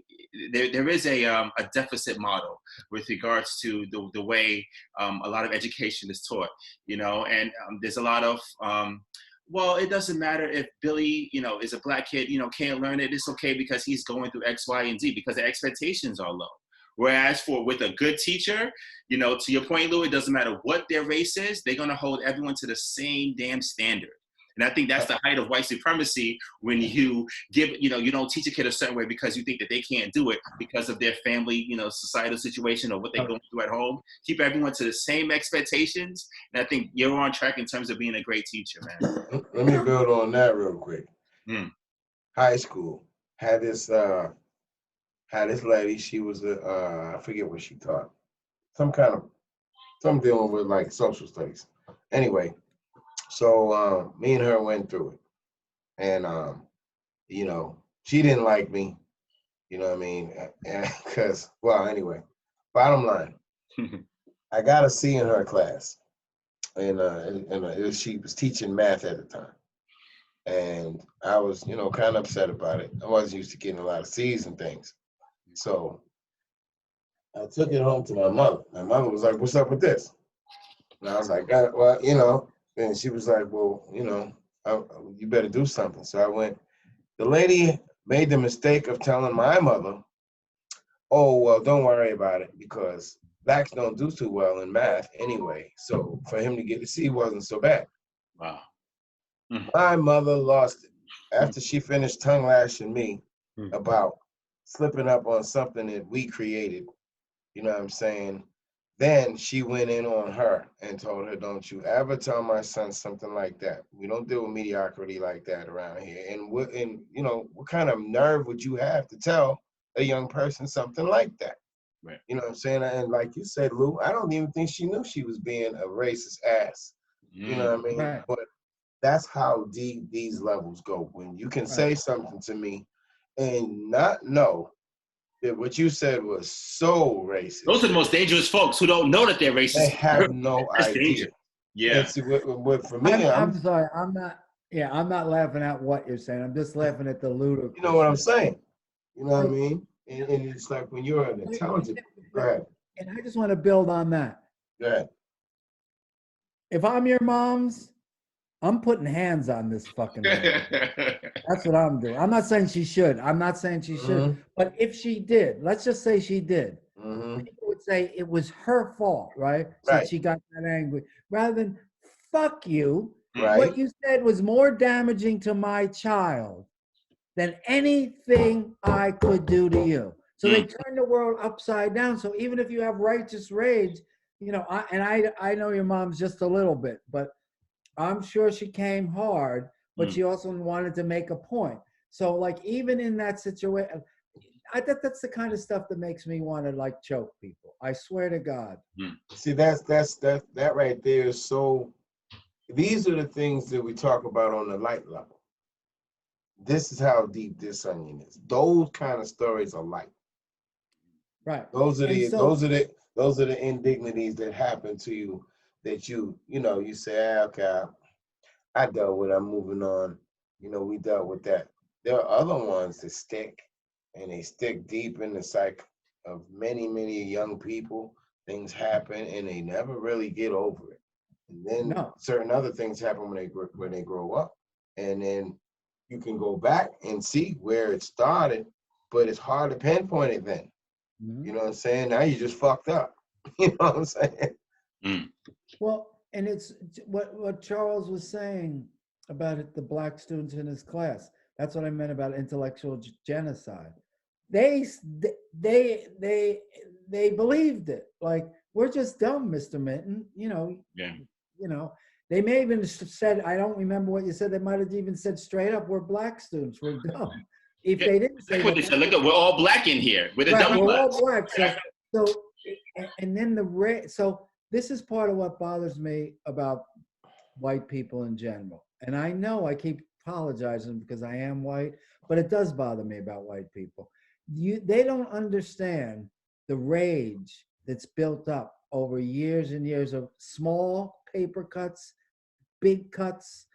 there is a deficit model with regards to the way a lot of education is taught, you know, and there's a lot of, well, it doesn't matter if Billy, you know, is a Black kid, you know, can't learn it. It's okay because he's going through X, Y, and Z, because the expectations are low. Whereas with a good teacher, you know, to your point, Lew, it doesn't matter what their race is, they're going to hold everyone to the same damn standard. And I think that's the height of white supremacy, when you give, you know, you don't teach a kid a certain way because you think that they can't do it because of their family, you know, societal situation or what they're going through at home. Keep everyone to the same expectations. And I think you're on track in terms of being a great teacher, man.
Let me build on that real quick. High school had this lady. She was I forget what she taught. Some dealing with like social studies. Anyway, so me and her went through it, and you know, she didn't like me. You know what I mean? Because, well, anyway, bottom line, I got a C in her class, and she was teaching math at the time, and I was, you know, kind of upset about it. I wasn't used to getting a lot of C's and things. So I took it home to my mother. My mother was like, "What's up with this?" And I was like, "Well, you know," and she was like, "Well, you know, you better do something." So I went. The lady made the mistake of telling my mother, "Oh, well, don't worry about it because Blacks don't do too well in math anyway. So for him to get a C wasn't so bad."
Wow.
My mother lost it after she finished tongue lashing me about slipping up on something that we created. You know what I'm saying? Then she went in on her and told her, "Don't you ever tell my son something like that. We don't deal with mediocrity like that around here." And you know, what kind of nerve would you have to tell a young person something like that?
Right.
You know what I'm saying? And like you said, Lew, I don't even think she knew she was being a racist ass. You know what I mean?
Right.
But that's how deep these levels go. When you can say something to me and not know that what you said was so racist.
Those are the most dangerous folks, who don't know that they're racist.
They have no idea.
Danger. Yeah.
See, what for me,
I'm sorry. I'm not. Yeah, I'm not laughing at what you're saying. I'm just laughing at the ludicrous.
You know what I'm saying? You know what I mean? And it's like when you're an intelligent. Go ahead.
And I just want to build on that.
Go ahead.
If I'm your mom's, I'm putting hands on this fucking lady. That's what I'm doing. I'm not saying she should. I'm not saying she should. But if she did, let's just say she did, people would say it was her fault, right? Since she got that angry. Rather than, fuck you. What you said was more damaging to my child than anything I could do to you. So they turn the world upside down. So even if you have righteous rage, you know, I know your mom's just a little bit, but I'm sure she came hard, but she also wanted to make a point. So like even in that situation, I think that's the kind of stuff that makes me want to like choke people. I swear to God.
See, that right there is so. These are the things that we talk about on the light level. This is how deep this onion is. Those kind of stories are light.
Right.
Those are the indignities that happen to you that you say, okay, I dealt with it, I'm moving on. You know, we dealt with that. There are other ones that stick, and they stick deep in the psyche of many, many young people. Things happen and they never really get over it. And then certain other things happen when they grow up. And then you can go back and see where it started, but it's hard to pinpoint it then. You know what I'm saying? Now you just fucked up. You know what I'm saying?
Well, and it's what Charles was saying about it, the black students in his class. That's what I meant about intellectual genocide. They believed it. Like, we're just dumb, Mr. Minton. You know.
Yeah.
You know. They may have even said, I don't remember what you said. They might have even said straight up, "We're black students. We're dumb." If they didn't say
what they said, look, we're all black in here. We're the dumb
we're
blacks.
all black. So and then so this is part of what bothers me about white people in general. And I know I keep apologizing because I am white, but it does bother me about white people. They don't understand the rage that's built up over years and years of small paper cuts, big cuts,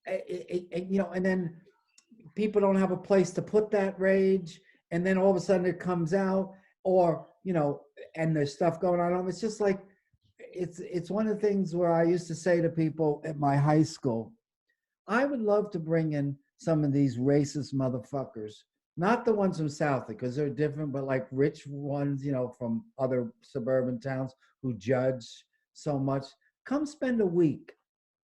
you know, and then people don't have a place to put that rage, and then all of a sudden it comes out, or you know, and there's stuff going on. It's just like it's one of the things where I used to say to people at my high school, I would love to bring in some of these racist motherfuckers, not the ones from South, because they're different, but like rich ones, you know, from other suburban towns who judge so much. Come spend a week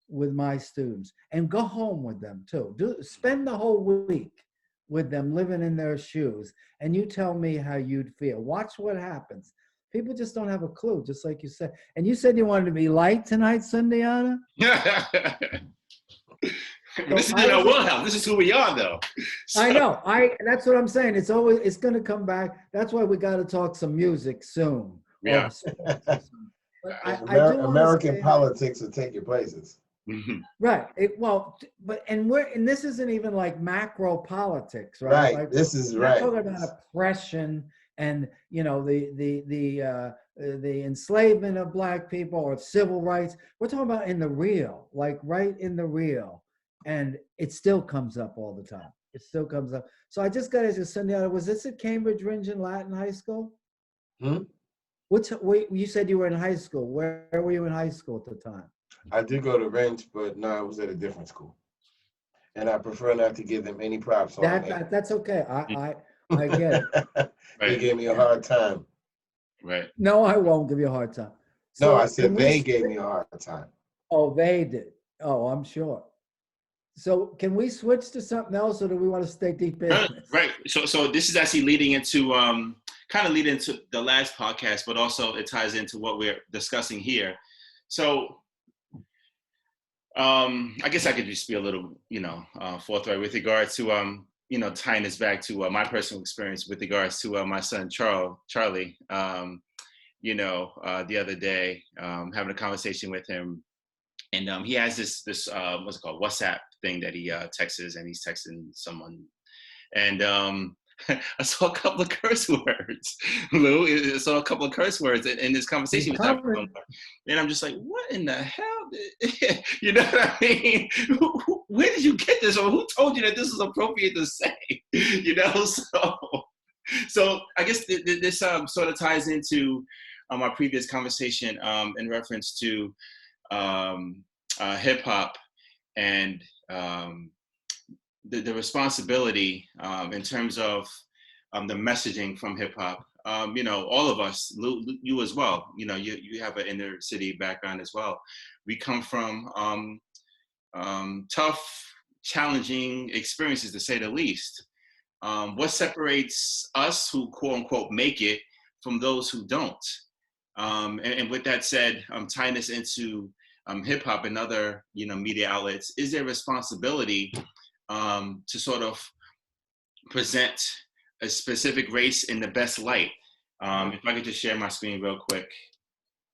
with my students and go home with them too. Spend the whole week with them, living in their shoes, and you tell me how you'd feel. Watch what happens. People just don't have a clue, just like you said. And you said you wanted to be light tonight, Sundiata?
This is in our wheelhouse. This is who we are, though.
So. I know. That's what I'm saying. It's going to come back. That's why we got to talk some music soon.
Yeah.
American politics will take your places.
Right. And this isn't even like macro politics, right?
Right.
Like,
this is right.
We're talking about oppression and, you know, the enslavement of black people or civil rights. We're talking about in the real, like right in the real. And it still comes up all the time. It still comes up. So I just got to just send out, was this at Cambridge Ringe and Latin High School? You said you were in high school. Where were you in high school at the time?
I did go to Ringe, but no, I was at a different school. And I prefer not to give them any props on that.
That's okay. I get it.
They gave me a hard time.
Right.
No, I won't give you a hard time.
So no, I said they gave me a hard time.
Oh, they did. Oh, I'm sure. So can we switch to something else, or do we want to stay deep in this?
Right. So this is actually leading into kind of lead into the last podcast, but also it ties into what we're discussing here. So I guess I could just be a little, forthright with regards to, tying this back to my personal experience with regards to my son, Charlie, the other day, having a conversation with him. And he has this what's it called, WhatsApp thing that he texts, and he's texting someone. And I saw a couple of curse words, Lou. I saw a couple of curse words in this conversation. And I'm just like, what in the hell? You know what I mean? Where did you get this? Or who told you that this is appropriate to say? So I guess this sort of ties into our previous conversation in reference to hip hop and the responsibility in terms of the messaging from hip hop. All of us, Lew, you as well. You have an inner city background as well. We come from tough, challenging experiences, to say the least. What separates us who quote unquote make it from those who don't? And with that said, tying this into hip hop and other media outlets, is there responsibility to sort of present a specific race in the best light? If I could just share my screen real quick,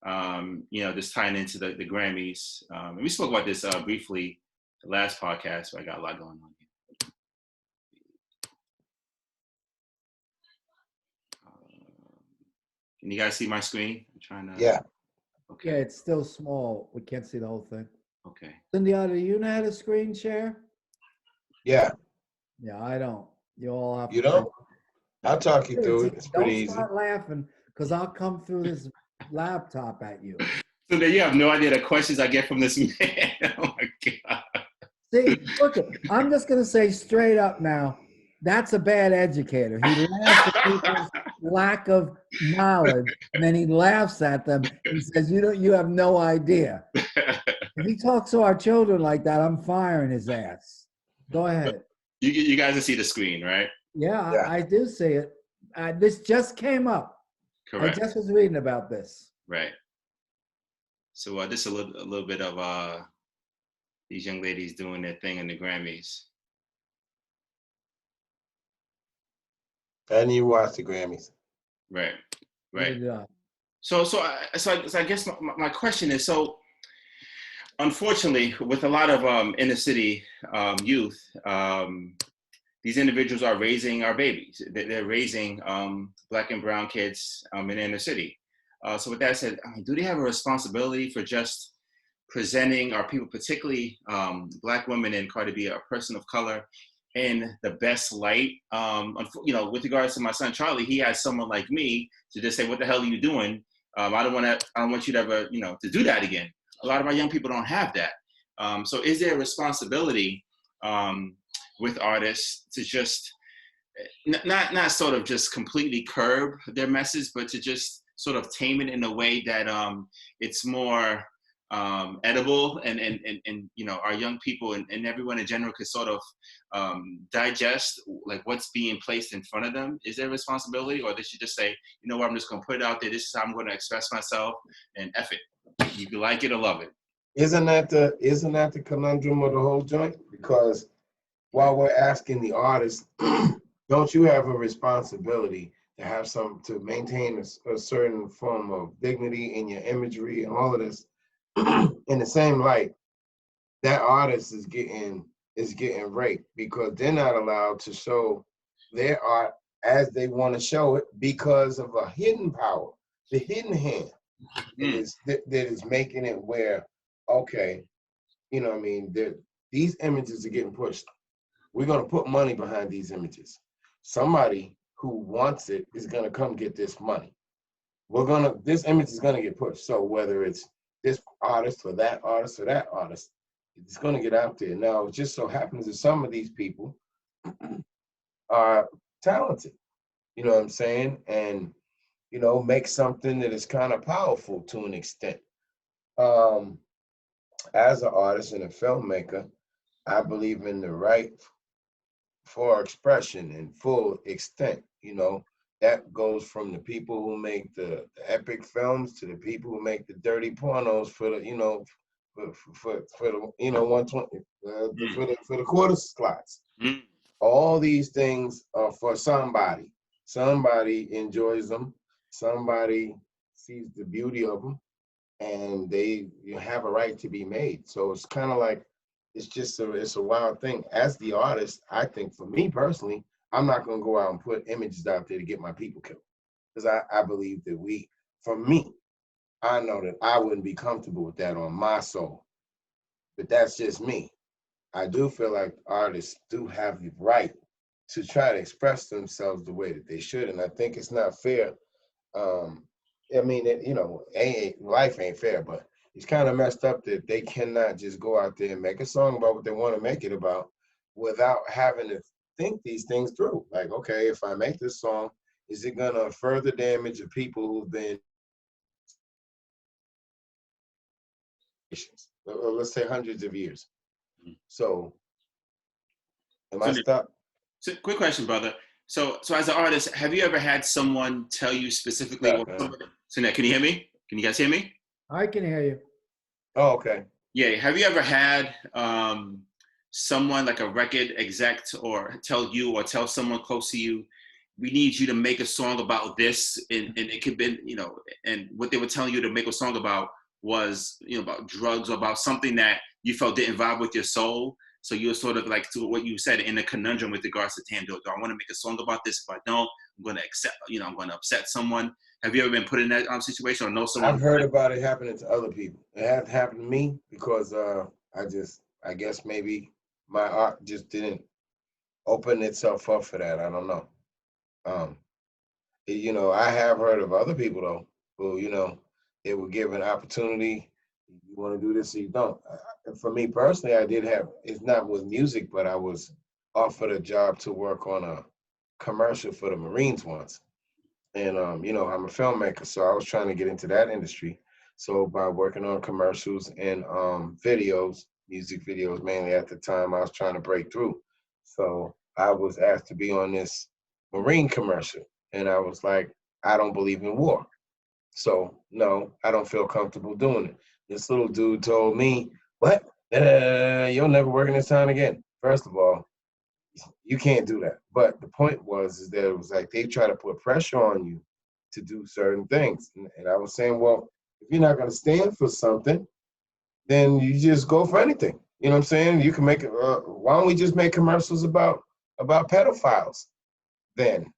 just tying into the Grammys. And we spoke about this briefly the last podcast, but I got a lot going on here. Can you guys see my screen? I'm trying to.
Yeah.
Okay.
Yeah, it's still small. We can't see the whole thing.
Okay.
Sundiata, do you know how to screen share?
Yeah.
Yeah, I don't. You all have.
You don't? I'll talk you through it. It's pretty easy.
Don't start laughing, because I'll come through this laptop at you.
So then you have no idea the questions I get from this man. Oh my God.
See, look, I'm just going to say straight up now, that's a bad educator. He laughs at people's lack of knowledge, and then he laughs at them and says, you have no idea. If he talks to our children like that, I'm firing his ass. Go ahead.
You guys can see the screen, right?
Yeah. I do see it. This just came up.
Correct.
I just was reading about this.
Right. So this is a little bit of these young ladies doing their thing in the Grammys.
And you watch the Grammys.
Right. Right.
Yeah.
So I guess my question is, so unfortunately, with a lot of inner city youth, these individuals are raising our babies. They're raising Black and brown kids in the inner city. So with that said, do they have a responsibility for just presenting our people, particularly Black women and Cardi B, a person of color, in the best light? With regards to my son Charlie, he has someone like me to just say, "What the hell are you doing? I don't want you to ever, to do that again." A lot of our young people don't have that. So is there a responsibility with artists to just not sort of just completely curb their message, but to just sort of tame it in a way that it's more edible and our young people and everyone in general could sort of digest like what's being placed in front of them? Is there a responsibility, or they should just say, you know what, I'm just going to put it out there, this is how I'm going to express myself, and F it, you can like it or love it?
Isn't that the conundrum of the whole joint? Because while we're asking the artist, don't you have a responsibility to maintain a certain form of dignity in your imagery and all of this? In the same light, that artist is getting raped because they're not allowed to show their art as they want to show it because of a hidden power, the hidden hand that is making it where, okay, these images are getting pushed. We're going to put money behind these images. Somebody who wants it is going to come get this money. This image is going to get pushed. So whether it's this artist or that artist or that artist, it's going to get out there. Now, it just so happens that some of these people are talented, you know what I'm saying? And, make something that is kind of powerful to an extent. As an artist and a filmmaker, I believe in the right for expression in full extent. That goes from the people who make the epic films to the people who make the dirty pornos for the for the 120 for the quarter slots. All these things are for somebody. Somebody enjoys them. Somebody sees the beauty of them, and they have a right to be made. So it's kind of like, it's a wild thing. As the artist, I think for me personally, I'm not going to go out and put images out there to get my people killed. Because I believe that for me, I know that I wouldn't be comfortable with that on my soul. But that's just me. I do feel like artists do have the right to try to express themselves the way that they should. And I think it's not fair. Life ain't fair, but it's kind of messed up that they cannot just go out there and make a song about what they want to make it about without having to think these things through. Like, okay, if I make this song, is it gonna further damage the people who've been, let's say, hundreds of years? So, am I
So,
stuck?
so quick question, brother. So as an artist, have you ever had someone tell you specifically?
Stuck,
Or somebody, so now, can you hear me? Can you guys hear me?
I can hear you.
Oh, okay.
Yeah. Have you ever had someone like a record exec or tell you or tell someone close to you, we need you to make a song about this, and it could be, you know, and what they were telling you to make a song about was, you know, about drugs or about something that you felt didn't vibe with your soul. So you were sort of like, to what you said, in a conundrum with regards to, damn, do I want to make a song about this? If I don't, I'm going to accept, you know, I'm going to upset someone. Have you ever been put in that situation or know someone?
I've heard about it happening to other people. It hasn't happened to me because I guess maybe my art just didn't open itself up for that. I don't know. Um, you know, I have heard of other people though, who, you know, they were given opportunity. You want to do this, or you don't. For me personally, I did have. It's not with music, but I was offered a job to work on a commercial for the Marines once. And you know, I'm a filmmaker, so I was trying to get into that industry. So by working on commercials and videos, music videos mainly at the time, I was trying to break through. So I was asked to be on this Marine commercial, and I was like, I don't believe in war, so no, I don't feel comfortable doing it. This little dude told me, "What? You'll never work in this town again." First of all, you can't do that. But the point was is that it was like they try to put pressure on you to do certain things. And I was saying, well, if you're not going to stand for something, then you just go for anything. You know what I'm saying? You can make it. Why don't we just make commercials about pedophiles? Then,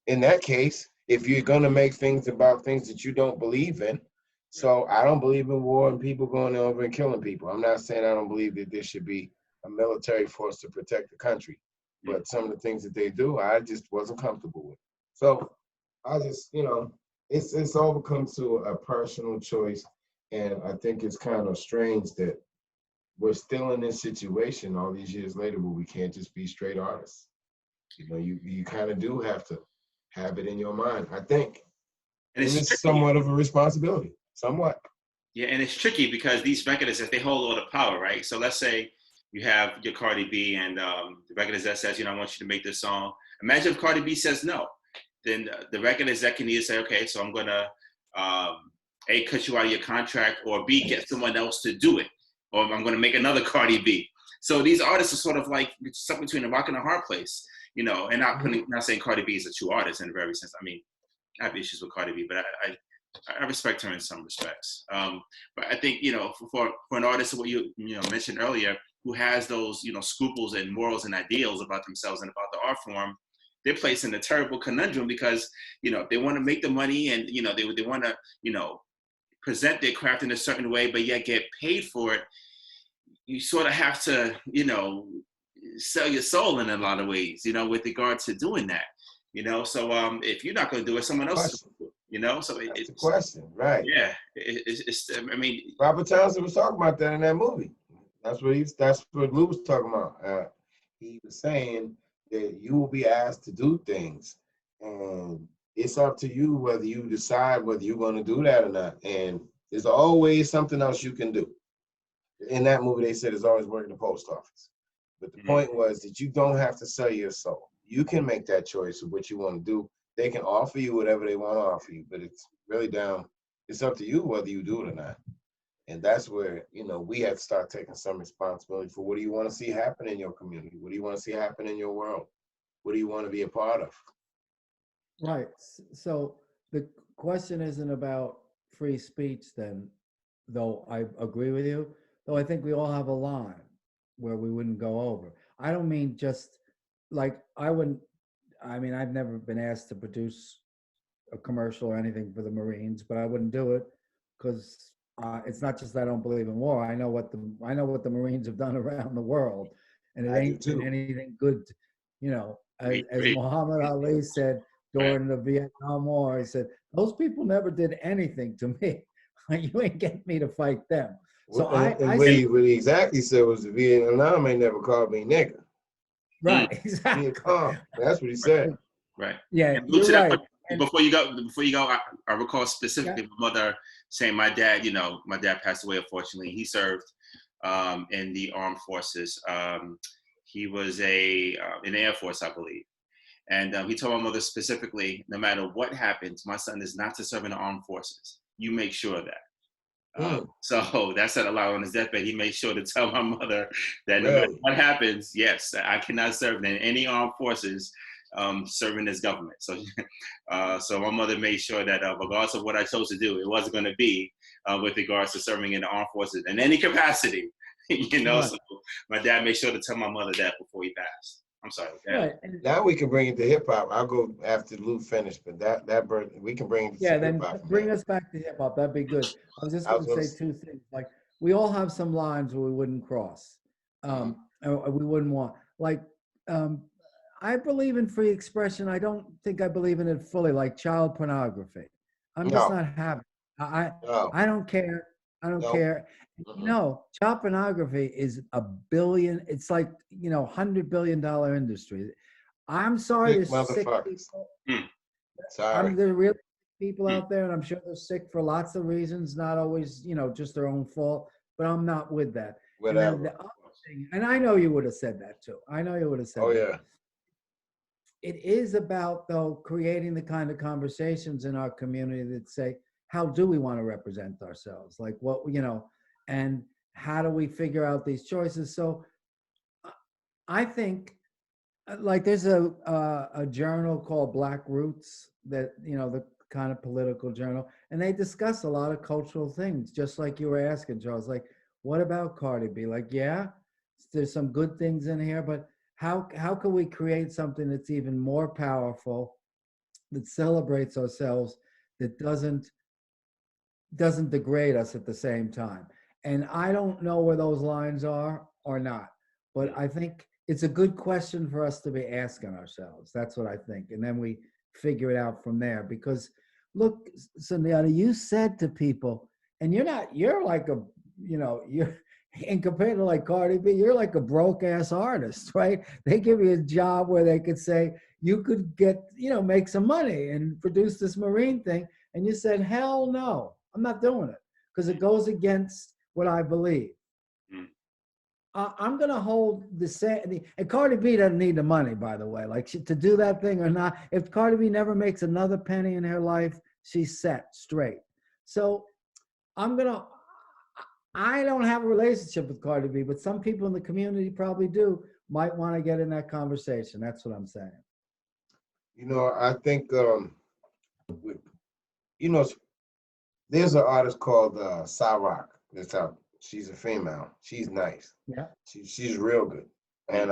in that case, if you're going to make things about things that you don't believe in, so I don't believe in war and people going over and killing people. I'm not saying I don't believe that there should be a military force to protect the country, but some of the things that they do, I just wasn't comfortable with. So I just, you know, it's all comes to a personal choice, and I think it's kind of strange that we're still in this situation all these years later where we can't just be straight artists. You know, you kind of do have to have it in your mind, I think.
And
And
it's
it's
tricky.
somewhat of a responsibility, somewhat.
Yeah, and it's tricky because these record execs, they hold all the power, right? So let's say you have your Cardi B and the record exec says, you know, I want you to make this song. Imagine if Cardi B says no. Then the record exec can either say, okay, so I'm going to A, cut you out of your contract, or B, get someone else to do it. Or I'm going to make another Cardi B. So these artists are sort of like stuck between a rock and a hard place, you know, and not saying Cardi B is a true artist in a very sense. I mean, I have issues with Cardi B, but I respect her in some respects. But I think, you know, for an artist, what you mentioned earlier, who has those, you know, scruples and morals and ideals about themselves and about the art form, they're placed in a terrible conundrum because, you know, they want to make the money and, you know, they want to, you know, present their craft in a certain way, but yet get paid for it. You sort of have to, you know, sell your soul in a lot of ways, you know, with regard to doing that, you know. So if you're not going to do it, someone else is going to do it, you know. So
That's the question, right?
Yeah, it's. I mean,
Robert Townsend was talking about that in that movie. That's what Lew was talking about. He was saying that you will be asked to do things, and it's up to you whether you decide whether you're going to do that or not. And there's always something else you can do. In that movie, they said it's always working the post office. But the point was that you don't have to sell your soul. You can make that choice of what you want to do. They can offer you whatever they want to offer you, but it's really it's up to you whether you do it or not. And that's where, you know, we have to start taking some responsibility for what do you want to see happen in your community? What do you want to see happen in your world? What do you want to be a part of?
Right. So the question isn't about free speech then, though I agree with you, though I think we all have a line where we wouldn't go over. I don't mean just like I mean, I've never been asked to produce a commercial or anything for the Marines, but I wouldn't do it because it's not just I don't believe in war. I know what the Marines have done around the world, and it
I do
ain't been
too.
anything good. You know, as
great.
Muhammad Ali said
Right.
during the Vietnam War, he said those people never did anything to me. You ain't getting me to fight them. So
and what he exactly said was the Vietnam ain't never called me nigga.
Right, exactly.
Vietcong. That's what he said.
Right.
Yeah,
And
you're right.
Before you go, I recall specifically my mother saying my dad passed away, unfortunately. He served in the armed forces. He was in the Air Force, I believe. And he told my mother specifically, no matter what happens, my son is not to serve in the armed forces. You make sure of that. So that said a lot on his deathbed. He made sure to tell my mother that no matter what happens, yes, I cannot serve in any armed forces serving this government. So so my mother made sure that regardless of what I chose to do, it wasn't going to be with regards to serving in the armed forces in any capacity. Right. So my dad made sure to tell my mother that before he passed. I'm sorry.
Right.
Now we can bring it to hip hop. I'll go after Lew finished, but that we can bring it to hip hop.
Then bring us back to hip hop. That'd be good. I was just going to say two things. Like, we all have some lines where we wouldn't cross, or we wouldn't want. Like, I believe in free expression. I don't think I believe in it fully. Like child pornography, I'm just not having. I don't care. I don't care. Child pornography is a billion. It's like $100 billion industry. I'm sorry, there's sick people.
Sorry,
there are real people out there, and I'm sure they're sick for lots of reasons, not always, just their own fault. But I'm not with that.
Whatever.
And then the other thing, and I know you would have said that too. I know you would have said that.
Yeah.
It is about, though, creating the kind of conversations in our community that say, how do we want to represent ourselves? Like what, and how do we figure out these choices? So I think, like, there's a journal called Black Roots that, the kind of political journal, and they discuss a lot of cultural things, just like you were asking, Charles. Like, what about Cardi B? Like, yeah, there's some good things in here, but how can we create something that's even more powerful, that celebrates ourselves, that doesn't degrade us at the same time? And I don't know where those lines are or not, but I think it's a good question for us to be asking ourselves. That's what I think. And then we figure it out from there. Because look, Sundiata, you said to people, and you're like and compared to like Cardi B, you're like a broke ass artist, right? They give you a job where they could say, you could get, make some money and produce this Marine thing. And you said, hell no, I'm not doing it, because it goes against what I believe. I'm going to hold the same. And Cardi B doesn't need the money, by the way, like to do that thing or not. If Cardi B never makes another penny in her life, she's set straight. So I don't have a relationship with Cardi B, but some people in the community probably do, might want to get in that conversation. That's what I'm saying.
I think, there's an artist called Cyrock that's out. She's a female. She's nice.
Yeah.
She's real good. And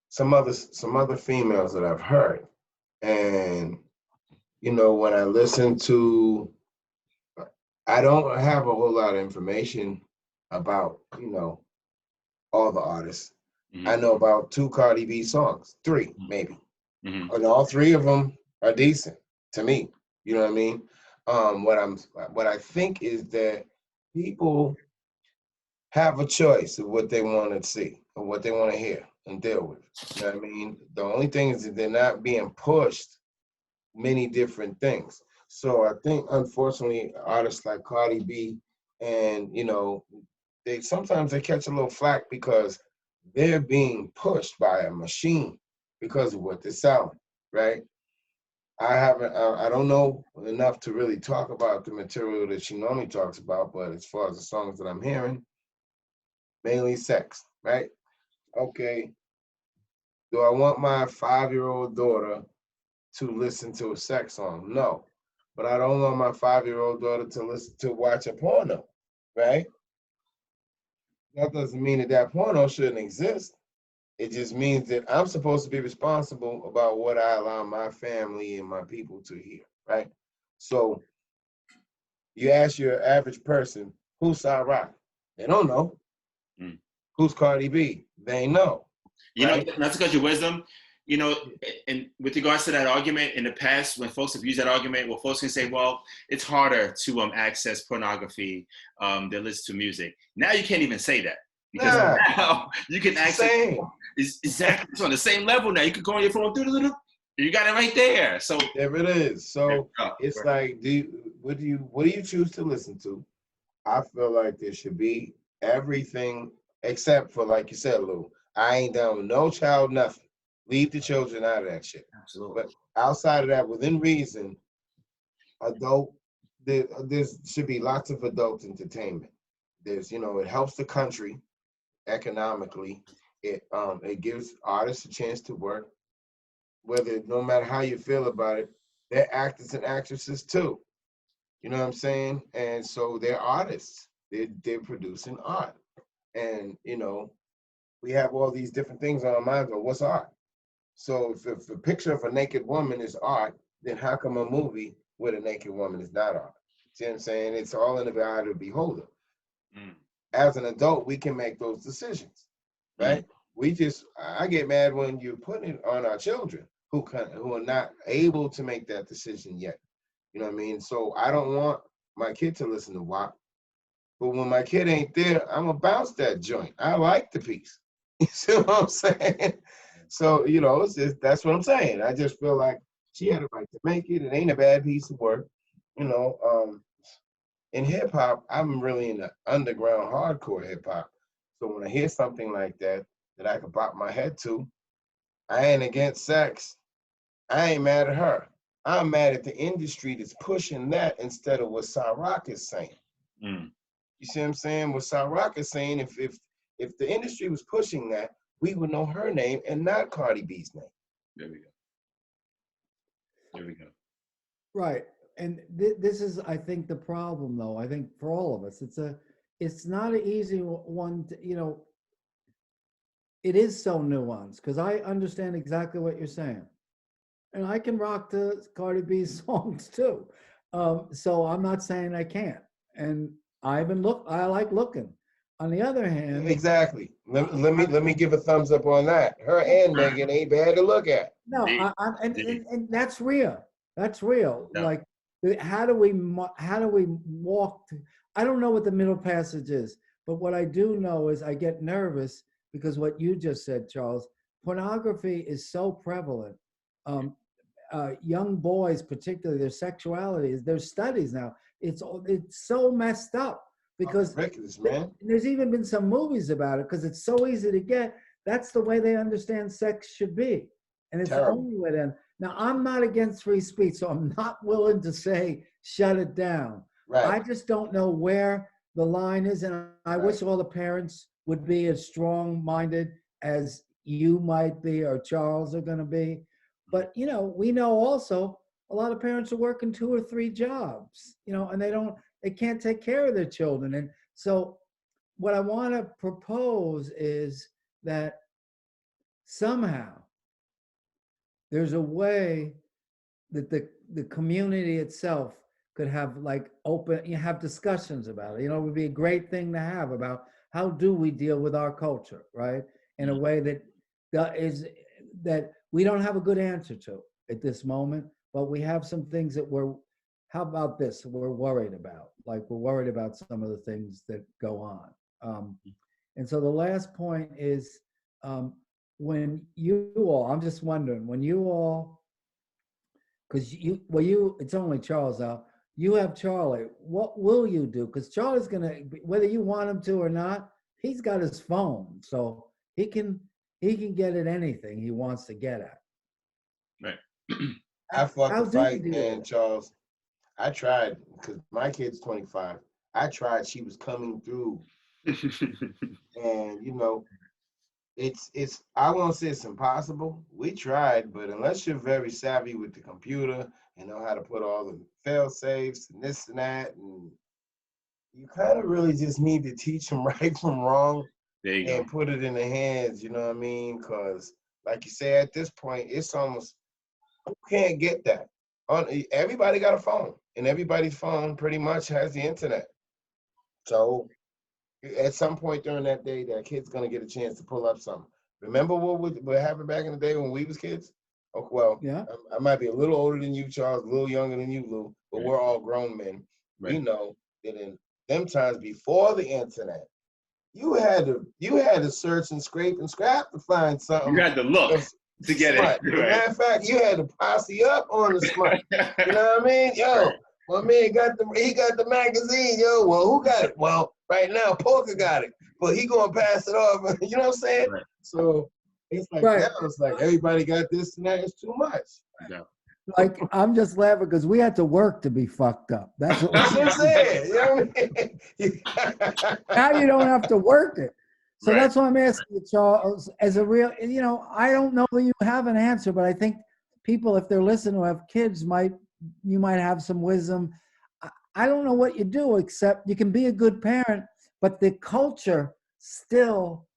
some other females that I've heard. And, when I listen to, I don't have a whole lot of information about, all the artists. I know about 2 Cardi B songs, 3 maybe. And all 3 of them are decent to me. You know what I mean? What I think is that people have a choice of what they want to see or what they want to hear and deal with. You know what I mean? The only thing is that they're not being pushed many different things. So I think, unfortunately, artists like Cardi B, and they sometimes catch a little flack because they're being pushed by a machine because of what they're selling, right? I don't know enough to really talk about the material that she normally talks about, but as far as the songs that I'm hearing, mainly sex, right? Okay. Do I want my 5-year-old daughter to listen to a sex song? No. But I don't want my 5-year-old daughter to watch a porno, right? That doesn't mean that porno shouldn't exist. It just means that I'm supposed to be responsible about what I allow my family and my people to hear, right? So you ask your average person, who's Cyrock? They don't know. Who's Cardi B? They know.
Right? Not to cut your wisdom. you know, and with regards to that argument, in the past, when folks have used that argument, well, folks can say, well, it's harder to access pornography than listen to music. Now you can't even say that, because now you can access it's exactly on the same level. Now you can go on your phone, you got it right there. So
there it is. So it's like, what do you choose to listen to? I feel like there should be everything except for, like you said, Lou, I ain't down with no child, nothing. Leave the children out of that shit.
Absolutely.
But outside of that, within reason, there should be lots of adult entertainment. There's, it helps the country economically. It gives artists a chance to work, whether, no matter how you feel about it, they're actors and actresses too. You know what I'm saying? And so they're artists. They're producing art. And, we have all these different things on our minds. But what's art? So if a picture of a naked woman is art, then how come a movie with a naked woman is not art? See what I'm saying? It's all in the eye of the beholder. As an adult, we can make those decisions, right? I get mad when you put it on our children who are not able to make that decision yet. You know what I mean? So I don't want my kid to listen to WAP, but when my kid ain't there, I'm gonna bounce that joint. I like the piece. You see what I'm saying? So, it's just, that's what I'm saying. I just feel like she had a right to make it. It ain't a bad piece of work. In hip hop, I'm really in the underground hardcore hip hop. So when I hear something like that I can bop my head to, I ain't against sex. I ain't mad at her. I'm mad at the industry that's pushing that instead of what Cyrock is saying. You see what I'm saying? What Cyrock is saying, if the industry was pushing that, we would know her name and not Cardi B's name.
There we go.
Right. And this is, I think, the problem, though. I think for all of us, it's not an easy one to, it is so nuanced, because I understand exactly what you're saying. And I can rock to Cardi B's songs too. So I'm not saying I can't. And I like looking. On the other hand,
exactly. Let me give a thumbs up on that. Her and Megan ain't bad to look at.
No, and that's real. That's real. No. Like, how do we walk? I don't know what the middle passage is, but what I do know is I get nervous because what you just said, Charles, pornography is so prevalent. Young boys, particularly, their sexuality, there's studies now. It's so messed up. Because there's even been some movies about it, because it's so easy to get. That's the way they understand sex should be. And it's terrible. The only way then. Now, I'm not against free speech, so I'm not willing to say shut it down. Right. I just don't know where the line is. And I wish all the parents would be as strong-minded as you might be or Charles are going to be. But, we know also a lot of parents are working 2 or 3 jobs, and they can't take care of their children. And so what I want to propose is that somehow there's a way that the community itself could have have discussions about it. It would be a great thing to have about how do we deal with our culture, right? In a way that we don't have a good answer to at this moment, but we have some things that how about this? We're worried about. Like, we're worried about some of the things that go on. And so the last point is, when you all, I'm just wondering, when you all, because it's only Charles now, you have Charlie, what will you do? Because Charlie's going to, whether you want him to or not, he's got his phone. So he can get at anything he wants to get at.
Right.
I fought the fight, man, Charles. I tried, because my kid's 25. I tried. She was coming through. And, it's I won't say it's impossible. We tried, but unless you're very savvy with the computer and know how to put all the fail safes and this and that, and you kind of really just need to teach them right from wrong and put it in the hands, you know what I mean? Because, like you say, at this point, it's almost, you can't get that. Everybody got a phone, and everybody's phone pretty much has the internet. So at some point during that day, that kid's going to get a chance to pull up something. Remember what happened back in the day when we was kids? Oh, well,
Yeah.
I might be a little older than you, Charles, a little younger than you, Lou, but we're all grown men. Right. We know that in them times before the internet, you had to search and scrape and scrap to find something.
You had to look to get
smut.
it.
Right. Matter of fact, you had to posse up on the smut. You know what I mean? Yo, right. My man he got the magazine. Yo, well, who got it? Well, right now, Porker got it, but he gonna pass it off. You know what I'm saying? Right. So it's like now it's like everybody got this and that. It's too much.
Yeah.
Like I'm just laughing because we had to work to be fucked up. That's what
I'm saying. You know what I mean?
Now you don't have to work it. So that's why I'm asking you, Charles, as a real, I don't know that you have an answer, but I think people, if they're listening who have kids, you might have some wisdom. I don't know what you do, except you can be a good parent, but the culture still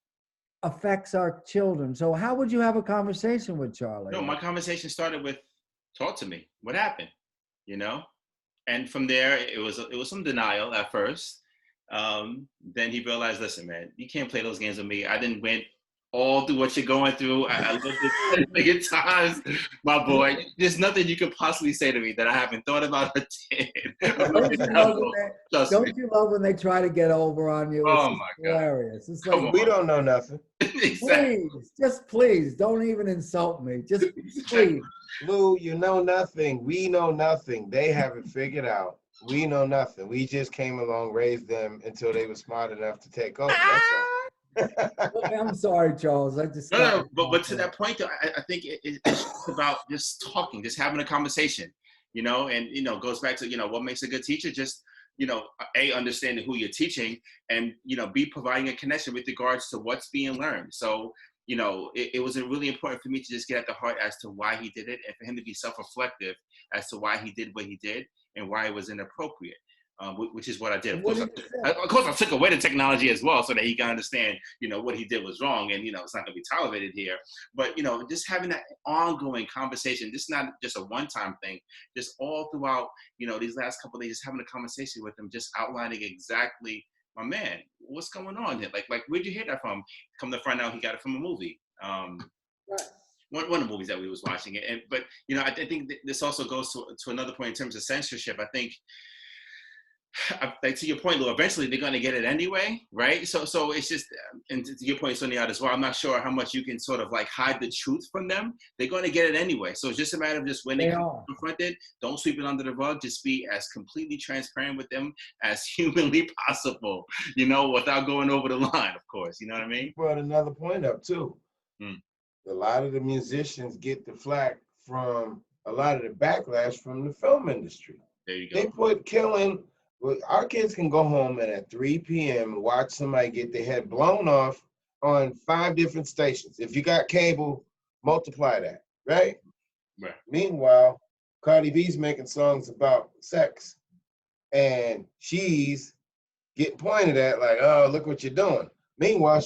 affects our children. So how would you have a conversation with Charlie?
No, my conversation started with, talk to me. What happened? And from there, it was some denial at first. Then he realized, listen, man, you can't play those games with me. I didn't went all through what you're going through. I looked at it 10 million times, my boy. There's nothing you could possibly say to me that I haven't thought about or did.
Don't you love when they try to get over on you?
Oh my God.
Hilarious. It's like,
we don't know nothing.
Exactly. Please, don't even insult me. Just please.
Lou, you know nothing. We know nothing. They haven't figured out. We know nothing. We just came along, raised them until they were smart enough to take over. That's all.
I'm sorry, Charles. I just
but to that point, though, I think it's about just talking, just having a conversation, and goes back to what makes a good teacher. Just understanding who you're teaching, and be providing a connection with regards to what's being learned. So it was really important for me to just get at the heart as to why he did it, and for him to be self-reflective as to why he did what he did and why it was inappropriate. Which is what I did. Of course, I took away the technology as well so that he can understand, what he did was wrong, and it's not going to be tolerated here. But just having that ongoing conversation, just not just a one-time thing, just all throughout, these last couple of days, just having a conversation with him, just outlining exactly, my man, what's going on here? Like, where'd you hear that from? Come to find out, he got it from a movie. One of the movies that we was watching, but I think this also goes to another point in terms of censorship. I think. Like to your point, Lou, eventually they're going to get it anyway, right? So it's just, and to your point, Sundiata, as well, I'm not sure how much you can sort of like hide the truth from them. They're going to get it anyway. So it's just a matter of just when they confront it, don't sweep it under the rug. Just be as completely transparent with them as humanly possible, without going over the line, of course. You know what I mean?
You brought another point up too. A lot of the musicians get the flack from a lot of the backlash from the film industry.
There you go.
They put killing. Well, our kids can go home and at 3 p.m. watch somebody get their head blown off on 5 different stations. If you got cable, multiply that, right?
Right.
Meanwhile, Cardi B's making songs about sex, and she's getting pointed at like, oh, look what you're doing. Meanwhile,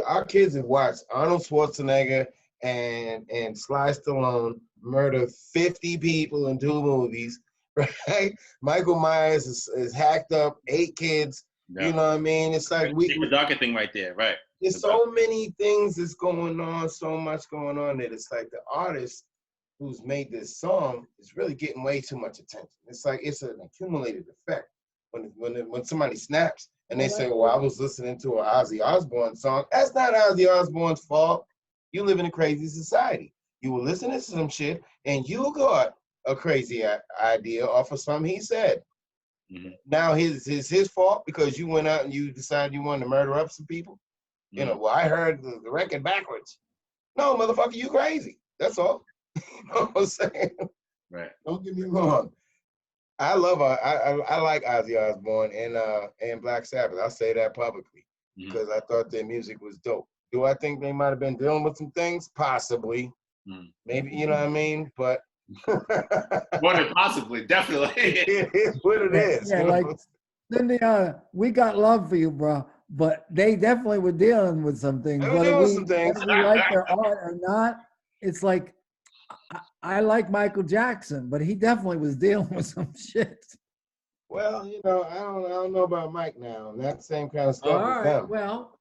our kids have watched Arnold Schwarzenegger and Sly Stallone murder 50 people in 2 movies. Right, Michael Myers is hacked up 8 kids. Yeah. You know what I mean? It's like
the darker thing right there, right?
There's so many things that's going on, so much going on that it's like the artist who's made this song is really getting way too much attention. It's like it's an accumulated effect. When somebody snaps and they say, "Well, I was listening to an Ozzy Osbourne song," that's not Ozzy Osbourne's fault. You live in a crazy society. You were listening to some shit and you got a crazy idea off of something he said. Now is his fault because you went out and you decided you wanted to murder up some people? Well, I heard the record backwards. No, motherfucker, you crazy. That's all. You know what I'm saying?
Right.
Don't get me wrong. I like Ozzy Osbourne and Black Sabbath. I'll say that publicly because I thought their music was dope. Do I think they might have been dealing with some things? Possibly. Maybe, you know what I mean? But
what possibly, definitely.
It is what it is.
Yeah, like Sundiata, we got love for you, bro. But they definitely were dealing with some things. Whether we like their art or not, it's like I like Michael Jackson, but he definitely was dealing with some shit.
Well, I don't know about Mike now. That same kind of stuff.
All right, well.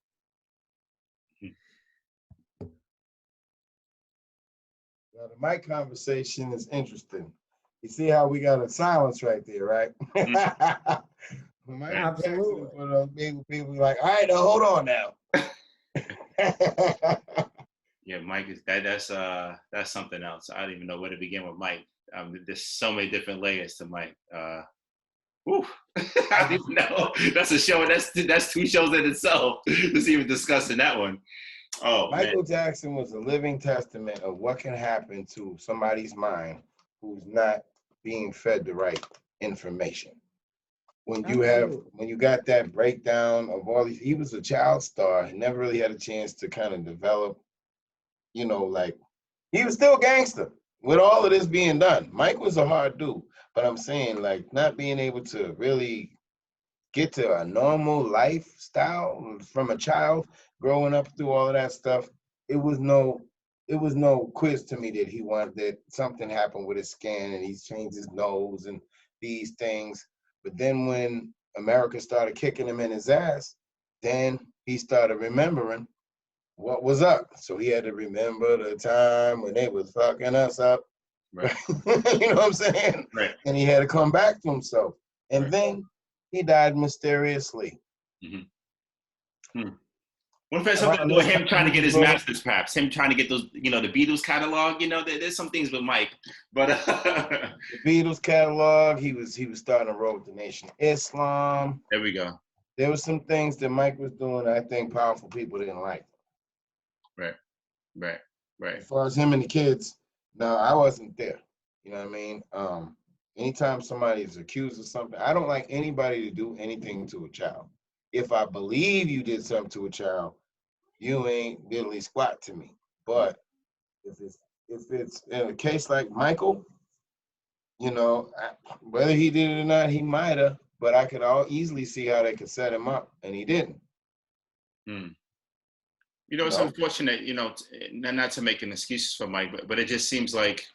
The mic conversation is interesting. You see how we got a silence right there, right?
Absolutely.
For those people like, all right, now hold on now.
Yeah, Mike is that's something else. I don't even know where to begin with Mike. There's so many different layers to Mike. Whew. I don't even know. That's a show. That's 2 shows in itself. Just even discussing that one. Oh,
Michael
man.
Jackson was a living testament of what can happen to somebody's mind who's not being fed the right information. When you got that breakdown of all these, he was a child star. He never really had a chance to kind of develop, like he was still gangster with all of this being done. Mike was a hard dude, but I'm saying like not being able to really get to a normal lifestyle from a child growing up through all of that stuff. It was no quiz to me that he wanted that something happened with his skin and he's changed his nose and these things. But then when America started kicking him in his ass, then he started remembering what was up. So he had to remember the time when they was fucking us up.
Right.
You know what I'm saying?
Right.
And he had to come back to himself. And then he died mysteriously.
What if it has something to do with him trying to get his masters, perhaps? Him trying to get those, the Beatles catalog, there's some things with Mike. But
the Beatles catalog, he was starting to roll with the Nation of Islam.
There we go.
There were some things that Mike was doing I think powerful people didn't like.
Right.
As far as him and the kids, no, I wasn't there. You know what I mean? Anytime somebody is accused of something, I don't like anybody to do anything to a child. If I believe you did something to a child, you ain't diddly squat to me. But if it's in a case like Michael, whether he did it or not, he might have. But I could easily see how they could set him up, and he didn't.
It's unfortunate, not to make an excuse for Mike, but it just seems like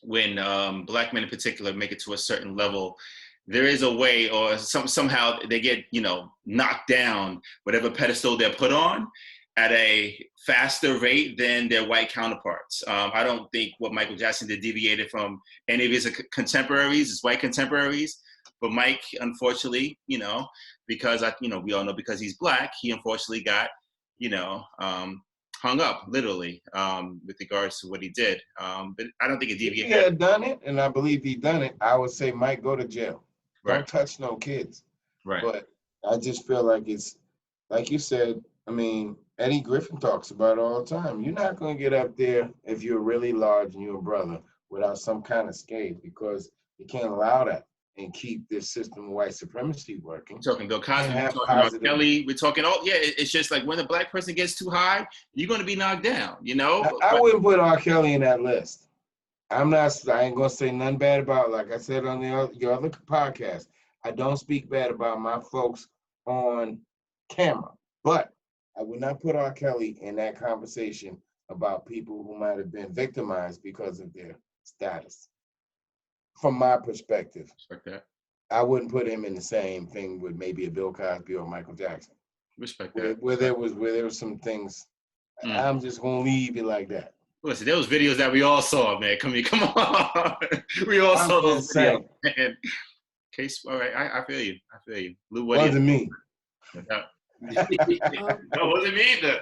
when Black men in particular make it to a certain level, there is a way or somehow they get, knocked down, whatever pedestal they're put on at a faster rate than their white counterparts. I don't think what Michael Jackson did deviated from any of his contemporaries, his white contemporaries. But Mike, unfortunately, because we all know because he's Black, he unfortunately got, hung up literally with regards to what he did. But I don't think it deviated.
If he had done it, and I believe he done it, I would say, Mike, go to jail.
Right.
Don't touch no kids.
Right.
But I just feel like it's, like you said, Eddie Griffin talks about it all the time. You're not going to get up there if you're really large and you're a brother without some kind of scathe, because you can't allow that and keep this system of white supremacy working.
We're talking Bill Cosby, we're talking R. Kelly, we're talking it's just like when a Black person gets too high, you're going to be knocked down,
I wouldn't put R. Kelly in that list. I ain't going to say nothing bad about, like I said on your other podcast, I don't speak bad about my folks on camera, but I would not put R. Kelly in that conversation about people who might have been victimized because of their status. From my perspective,
respect that.
I wouldn't put him in the same thing with maybe a Bill Cosby or Michael Jackson.
Respect that.
Where there was some things. I'm just gonna leave it like that.
Listen, there was videos that we all saw, man. Come on, we all saw those videos, man. Case, all right, I feel you. Lew, what
wasn't me.
That wasn't me either.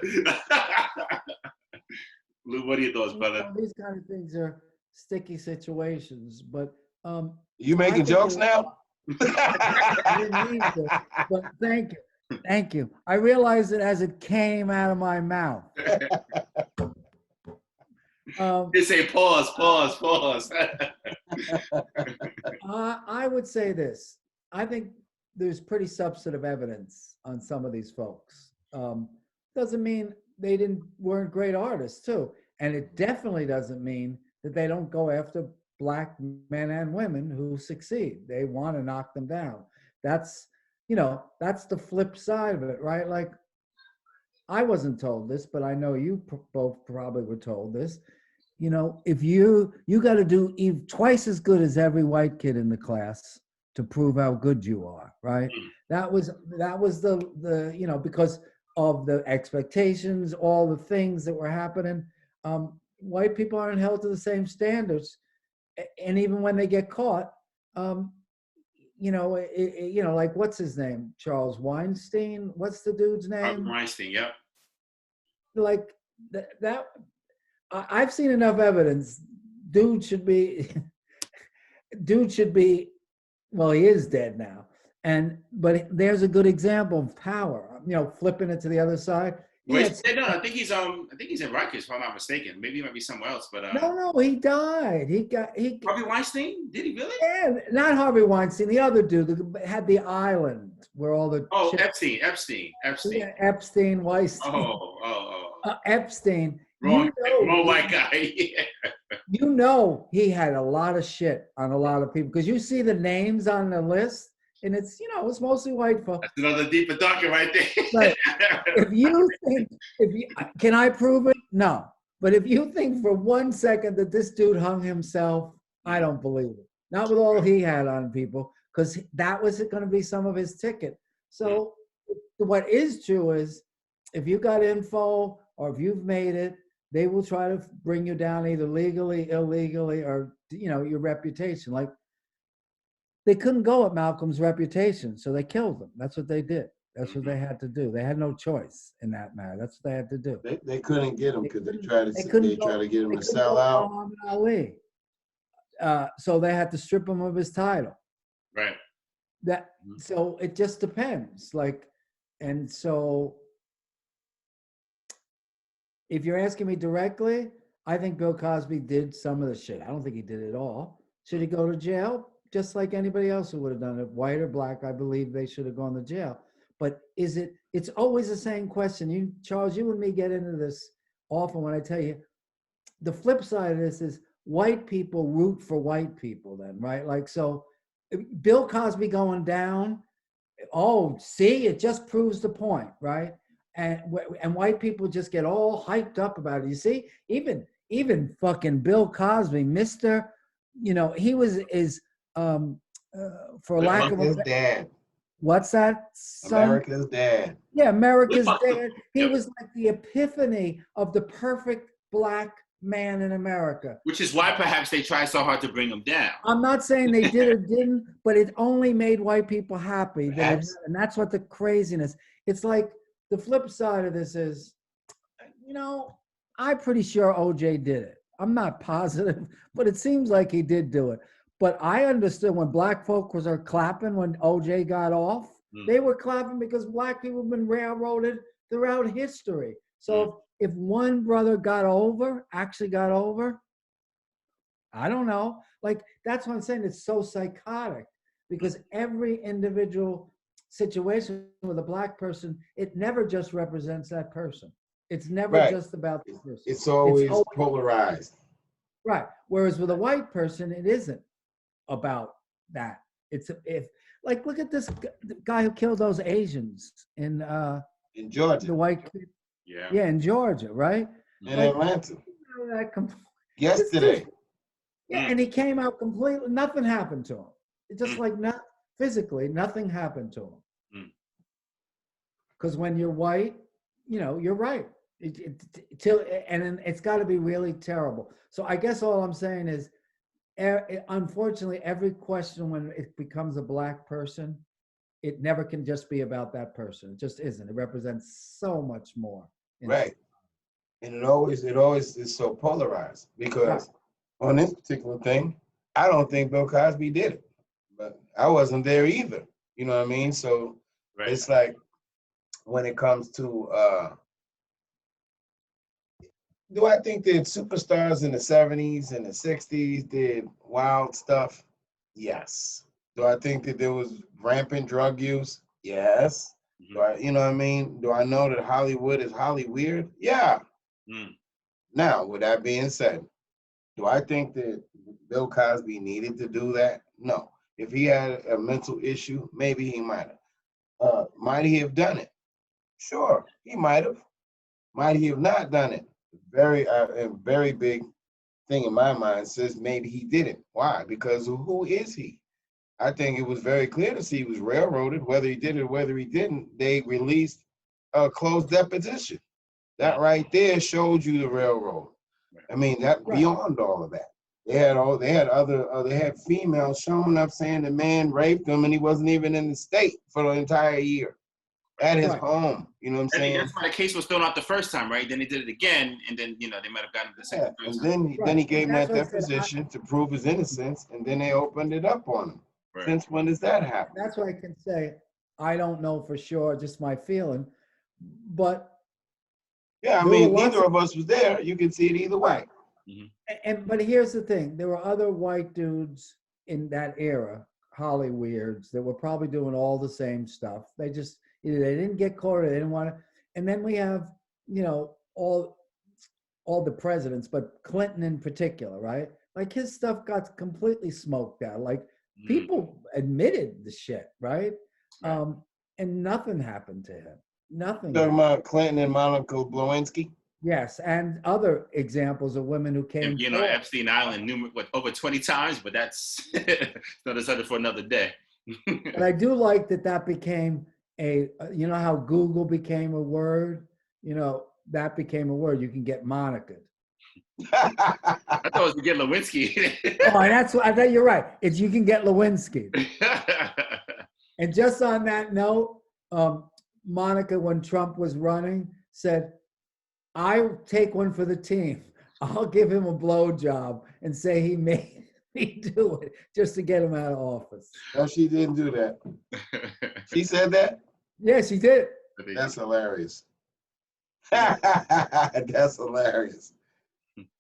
Lew, what are your thoughts, brother?
These kind of things are sticky situations, but
you making jokes now?
I didn't mean to, but thank you. I realized it as it came out of my mouth.
They say pause.
I would say this. I think there's pretty substantive evidence on some of these folks. Doesn't mean they weren't great artists too, and it definitely doesn't mean that they don't go after Black men and women who succeed. They want to knock them down. That's the flip side of it, right? Like, I wasn't told this, but I know you both probably were told this. If you got to do twice as good as every white kid in the class to prove how good you are, right? That was the because of the expectations, all the things that were happening. white people aren't held to the same standards, and even when they get caught, like what's his name? Charles Weinstein. What's the dude's name?
Weinstein. Yep.
Like that. I've seen enough evidence. Dude should be. Well, he is dead now. But there's a good example of power. Flipping it to the other side.
Wait, no, I think he's in Rikers, if I'm not mistaken. Maybe he might be somewhere else, but
no, he died.
Harvey Weinstein? Did he really?
Yeah, not Harvey Weinstein. The other dude that had the island where all the
Epstein.
Yeah, Epstein, Weinstein. Epstein.
Wrong white guy. Yeah.
He had a lot of shit on a lot of people because you see the names on the list. And it's mostly white folks.
That's another deeper darker right there.
But can I prove it? No. But if you think for 1 second that this dude hung himself, I don't believe it. Not with all he had on people, because that was going to be some of his ticket. So what is true is if you got info or if you've made it, they will try to bring you down either legally, illegally, or your reputation. Like, they couldn't go at Malcolm's reputation, so they killed him. That's what they did. That's what they had to do. They had no choice in that matter. That's what they had to do.
They couldn't get him because they tried to get him to sell out.
Muhammad Ali. So they had to strip him of his title.
Right.
So it just depends. And so if you're asking me directly, I think Bill Cosby did some of the shit. I don't think he did it all. Should he go to jail? Just like anybody else who would have done it, white or black, I believe they should have gone to jail. But it's always the same question. Charles, you and me get into this often when I tell you, the flip side of this is white people root for white people then, right? Like, so Bill Cosby going down, see, it just proves the point, right? And white people just get all hyped up about it. You see, even fucking Bill Cosby, Mr., he is for lack of
America's dad.
What's that? Son?
America's dad.
Yeah, America's dad. He was like the epiphany of the perfect black man in America.
Which is why perhaps they try so hard to bring him down.
I'm not saying they did or didn't, but it only made white people happy. And that's what the craziness. It's like the flip side of this is, I'm pretty sure OJ did it. I'm not positive, but it seems like he did do it. But I understood when black folk were clapping when OJ got off, they were clapping because black people have been railroaded throughout history. So if one brother actually got over, I don't know. Like, that's what I'm saying. It's so psychotic because every individual situation with a black person, it never just represents that person. It's never just about the person.
It's always polarized.
Right. Whereas with a white person, it isn't about that. Look at this guy who killed those Asians in
Georgia.
The white kid. Yeah, in Georgia, right?
In Atlanta. Yesterday.
And he came out completely, nothing happened to him. It's just physically, nothing happened to him. Because when you're white, you're right. And it's got to be really terrible. So I guess all I'm saying is, unfortunately, every question when it becomes a black person, it never can just be about that person. It just isn't. It represents so much more.
Right. And it always is so polarized because on this particular thing, I don't think Bill Cosby did it, but I wasn't there either. You know what I mean? So it's like when it comes to, do I think that superstars in the 70s and the 60s did wild stuff? Yes. Do I think that there was rampant drug use? Yes. Do I, you know what I mean? Do I know that Hollywood is Hollyweird? Yeah. Now, with that being said, do I think that Bill Cosby needed to do that? No. If he had a mental issue, maybe he might have. Might he have done it? Sure, he might have. Might he have not done it? A very big thing in my mind says maybe he didn't. Why? Because who is he? I think it was very clear to see he was railroaded. Whether he did it or whether he didn't, they released a closed deposition. That right there showed you the railroad. I mean, that beyond all of that. They had females showing up saying the man raped them and he wasn't even in the state for the entire year at his home. You know what I'm saying?
That's why the case was thrown out the first time, right? Then they did it again, and then they might have gotten the second.
And then he gave him that deposition to prove his innocence, and then they opened it up on him. Right. Since when does that happen?
That's why I can say I don't know for sure, just my feeling, but
yeah, I mean, neither of us was there. You can see it either way.
Mm-hmm. But here's the thing: there were other white dudes in that era, Hollyweirds, that were probably doing all the same stuff. They just either they didn't get caught or they didn't want to. And then we have, all the presidents, but Clinton in particular, right? Like his stuff got completely smoked out. Like people admitted the shit, right? And nothing happened to him. Nothing.
Talking about Clinton and Monica Lewinsky?
Yes, and other examples of women who came.
And, Epstein Island over 20 times, but that's another subject for another day.
But I do like that became how Google became a word? That became a word. You can get Monica.
I thought it was to get Lewinsky.
I thought you're right. It's you can get Lewinsky. And just on that note, Monica, when Trump was running, said, "I'll take one for the team. I'll give him a blowjob and say he made me do it just to get him out of office."
No, she didn't do that. She said that?
Yeah, she did.
That's hilarious. That's hilarious.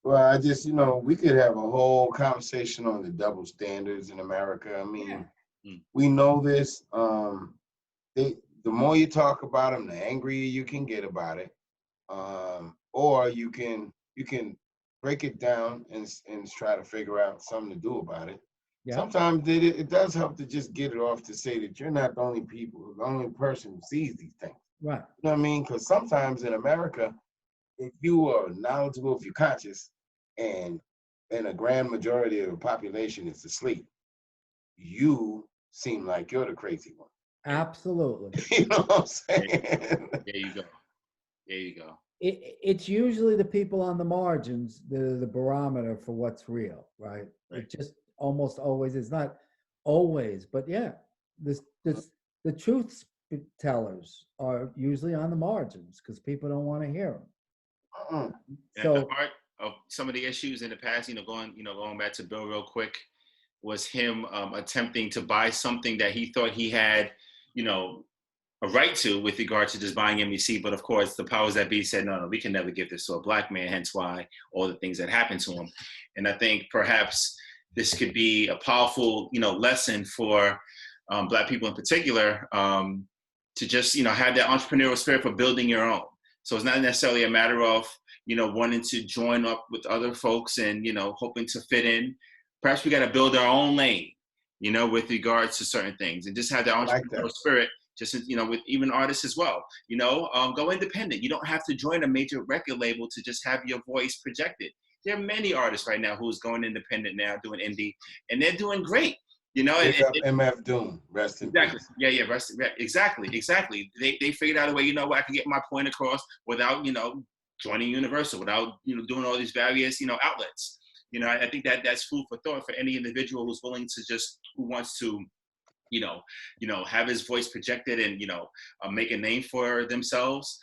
Well, I just, we could have a whole conversation on the double standards in America. I mean, we know this. The more you talk about them, the angrier you can get about it. Or you can break it down and try to figure out something to do about it. Yeah. Sometimes it does help to just get it off to say that you're not the only person who sees these things.
Right.
You know what I mean? Because sometimes in America, if you are knowledgeable, if you're conscious, and a grand majority of the population is asleep, you seem like you're the crazy one.
Absolutely.
You know what I'm saying?
There you go.
It's usually the people on the margins that are the barometer for what's real, right? It just almost always is, not always, but yeah, the truth tellers are usually on the margins because people don't want to hear them.
So the part of some of the issues in the past, going back to Bill real quick, was him attempting to buy something that he thought he had, a right to with regard to just buying NBC. But of course, the powers that be said, no, we can never give this to a black man, hence why all the things that happened to him. And I think perhaps this could be a powerful, lesson for black people in particular, to just, have that entrepreneurial spirit for building your own. So it's not necessarily a matter of, wanting to join up with other folks and, hoping to fit in. Perhaps we got to build our own lane, with regards to certain things, and just have that entrepreneurial spirit. Just, with even artists as well, go independent. You don't have to join a major record label to just have your voice projected. There are many artists right now who's going independent now, doing indie, and they're doing great.
MF Doom, rest in peace.
Yeah, exactly. They figured out a way, I can get my point across without, joining Universal, without, doing all these various, outlets. I think that's food for thought for any individual who's willing to who wants to, have his voice projected and, make a name for themselves,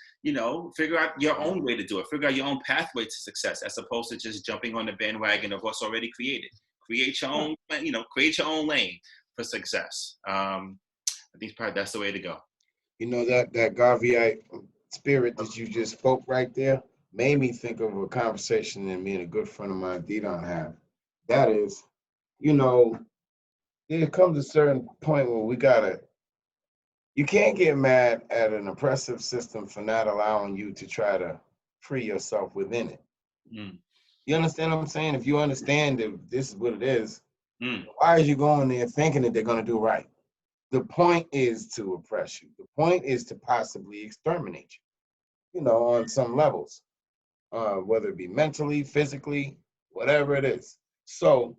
figure out your own way to do it, figure out your own pathway to success, as opposed to just jumping on the bandwagon of what's already created. Create your own, create your own lane for success. I think probably that's the way to go.
That Garveyite spirit that you just spoke right there made me think of a conversation that me and a good friend of mine, Didon, have. That is, it comes a certain point where you can't get mad at an oppressive system for not allowing you to try to free yourself within it. You understand what I'm saying? If you understand that this is what it is, why are you going there thinking that they're going to do right? The point is to oppress you. The point is to possibly exterminate you, on some levels, whether it be mentally, physically, whatever it is. So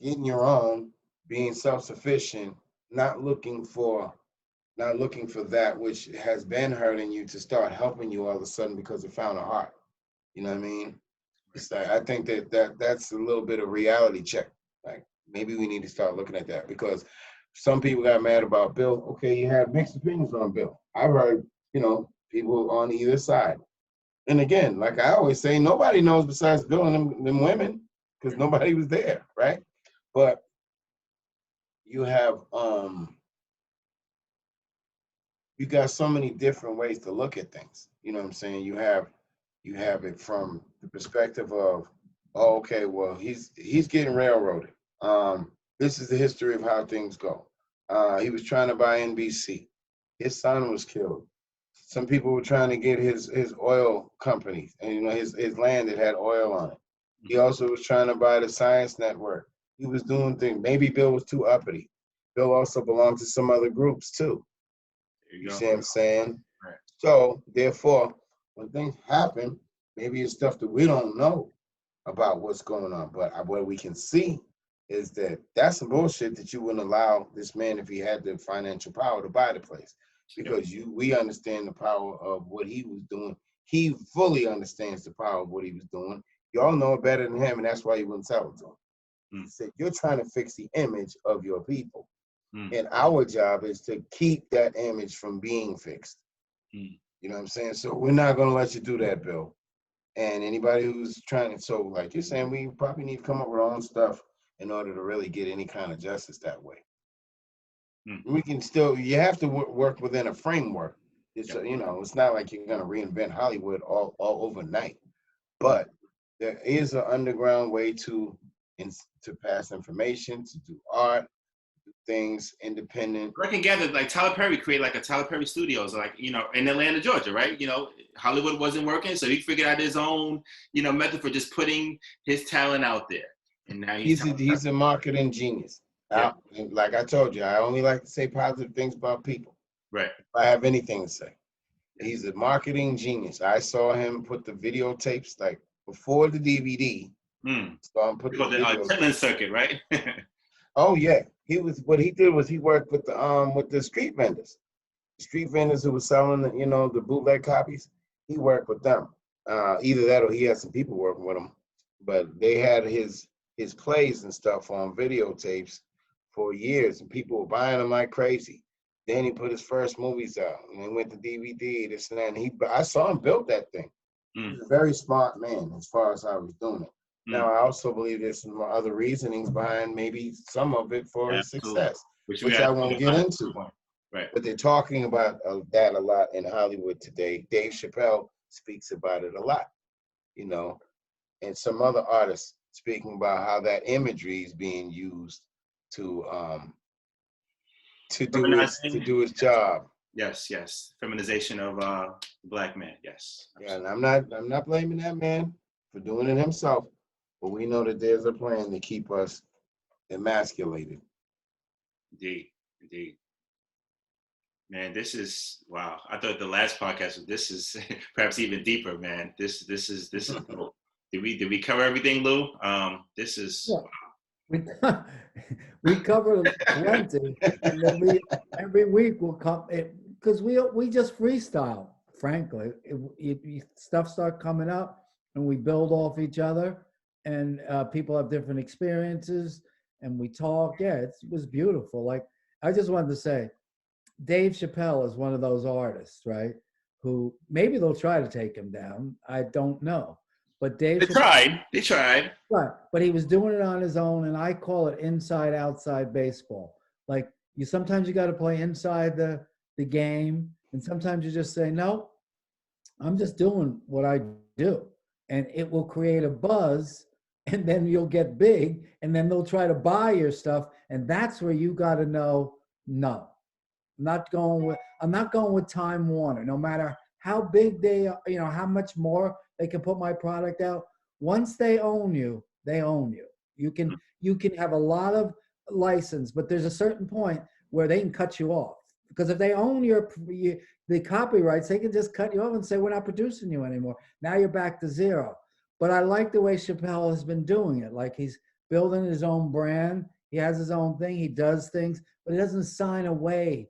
getting your own, being self-sufficient, not looking for that which has been hurting you to start helping you all of a sudden because it found a heart. You know what I mean? It's like, I think that's a little bit of reality check. Like maybe we need to start looking at that because some people got mad about Bill. Okay, you have mixed opinions on Bill. I've heard, people on either side. And again, like I always say, nobody knows besides Bill and them women because nobody was there, right? But you have you got so many different ways to look at things. You know what I'm saying? You have it from the perspective of, oh, okay, well, he's getting railroaded. This is the history of how things go. He was trying to buy NBC. His son was killed. Some people were trying to get his oil companies and his land that had oil on it. He also was trying to buy the Science Network. He was doing things. Maybe Bill was too uppity. Bill also belonged to some other groups too. You see what I'm saying?
Right.
So therefore, when things happen, maybe it's stuff that we don't know about what's going on. But what we can see is that that's some bullshit that you wouldn't allow this man, if he had the financial power, to buy the place. Because we understand the power of what he was doing. He fully understands the power of what he was doing. Y'all know it better than him, and that's why you wouldn't sell it to him. He said, you're trying to fix the image of your people. And our job is to keep that image from being fixed. You know what I'm saying? So we're not going to let you do that, Bill. And anybody who's trying to, so like you're saying, we probably need to come up with our own stuff in order to really get any kind of justice that way. We can still, you have to work within a framework. It's, it's not like you're going to reinvent Hollywood all overnight. But there is an underground way to pass information, to do art, things independent.
I can gather like Tyler Perry created like a Tyler Perry Studios, like in Atlanta, Georgia, right? Hollywood wasn't working, so he figured out his own method for just putting his talent out there. And now
he's a marketing genius. Yeah. Like I told you, I only like to say positive things about people.
Right.
If I have anything to say, he's a marketing genius. I saw him put the videotapes like before the DVD.
So I'm putting the Chitlin circuit, right?
Oh yeah, what he did was he worked with the street vendors, who were selling the bootleg copies. He worked with them. Either that or he had some people working with him, but they had his plays and stuff on videotapes for years, and people were buying them like crazy. Then he put his first movies out, and they went to DVD, this and that. And I saw him build that thing. He's a very smart man as far as how he's doing it. Now, I also believe there's some other reasonings behind maybe some of it for his success, which I won't get into.
Right.
But they're talking about that a lot in Hollywood today. Dave Chappelle speaks about it a lot, and some other artists speaking about how that imagery is being used to do his job.
Yes. Feminization of the black man. Yes.
Yeah, and I'm not blaming that man for doing it himself. But we know that there's a plan to keep us emasculated.
Indeed. Man, this is wow. I thought the last podcast, this is perhaps even deeper, man. This is cool. Did we cover everything, Lew? This is
wow. We covered plenty, and then every week we'll come because we just freestyle. Frankly, stuff start coming up, and we build off each other. And people have different experiences, and we talk. Yeah, it was beautiful. Like, I just wanted to say, Dave Chappelle is one of those artists, right? Who maybe they'll try to take him down. I don't know. But Dave
They tried.
Right. But he was doing it on his own, and I call it inside-outside baseball. Like, sometimes you got to play inside the game, and sometimes you just say, no, I'm just doing what I do. And it will create a buzz, and then you'll get big, and then they'll try to buy your stuff. And that's where you got to know, no, I'm not going with Time Warner, no matter how big they are, how much more they can put my product out. Once they own you, they own you. You can have a lot of license, but there's a certain point where they can cut you off. Because if they own the copyrights, they can just cut you off and say, we're not producing you anymore. Now you're back to zero. But I like the way Chappelle has been doing it. Like, he's building his own brand. He has his own thing. He does things, but he doesn't sign away.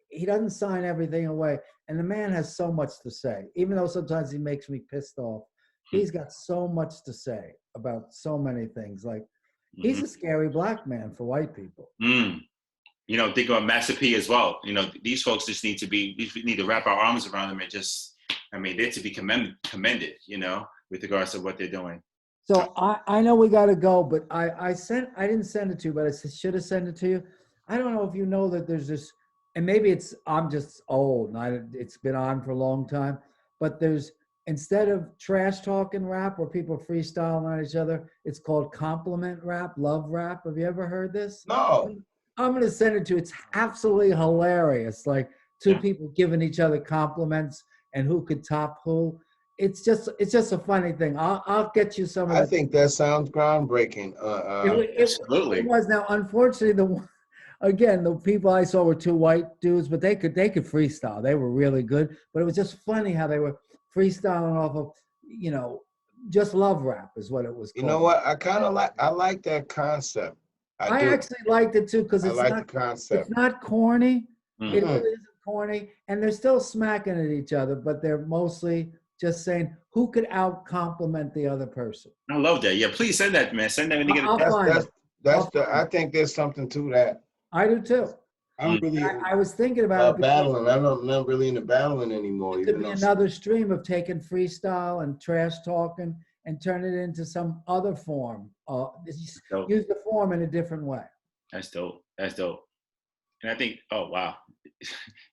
He doesn't sign everything away. And the man has so much to say, even though sometimes he makes me pissed off. He's got so much to say about so many things. Like, he's a scary black man for white people.
You know, think of Master P as well. You know, these folks just need to wrap our arms around them and just, I mean, they're to be commended, you know, with regards to what they're doing.
So I know we got to go, but I didn't send it to you, but I should have sent it to you. I don't know if you know that there's this, and maybe I'm just old and it's been on for a long time, but there's, instead of trash talking rap where people freestyle on each other, it's called compliment rap, love rap. Have you ever heard this?
No.
I'm going to send it to you. It's absolutely hilarious. Like two people giving each other compliments and who could top who. It's just a funny thing. I'll get you some of
I think that sounds groundbreaking.
Absolutely.
It was. Now, unfortunately, the people I saw were two white dudes, but they could freestyle. They were really good. But it was just funny how they were freestyling off of, you know, just love rap is what it was called.
You know what? I like that concept.
I actually liked it too because
the concept.
It's not corny.
Mm-hmm.
It really isn't corny, and they're still smacking at each other, but they're mostly just saying who could out compliment the other person.
I love that. Yeah, please send that, man. Send that when you get
it. I think there's something to that.
I do too. I was thinking about
battling. I'm not really into battling anymore.
It could be another stream of taking freestyle and trash talking and turn it into some other form. Use the form in a different way.
That's dope. And I think, oh, wow.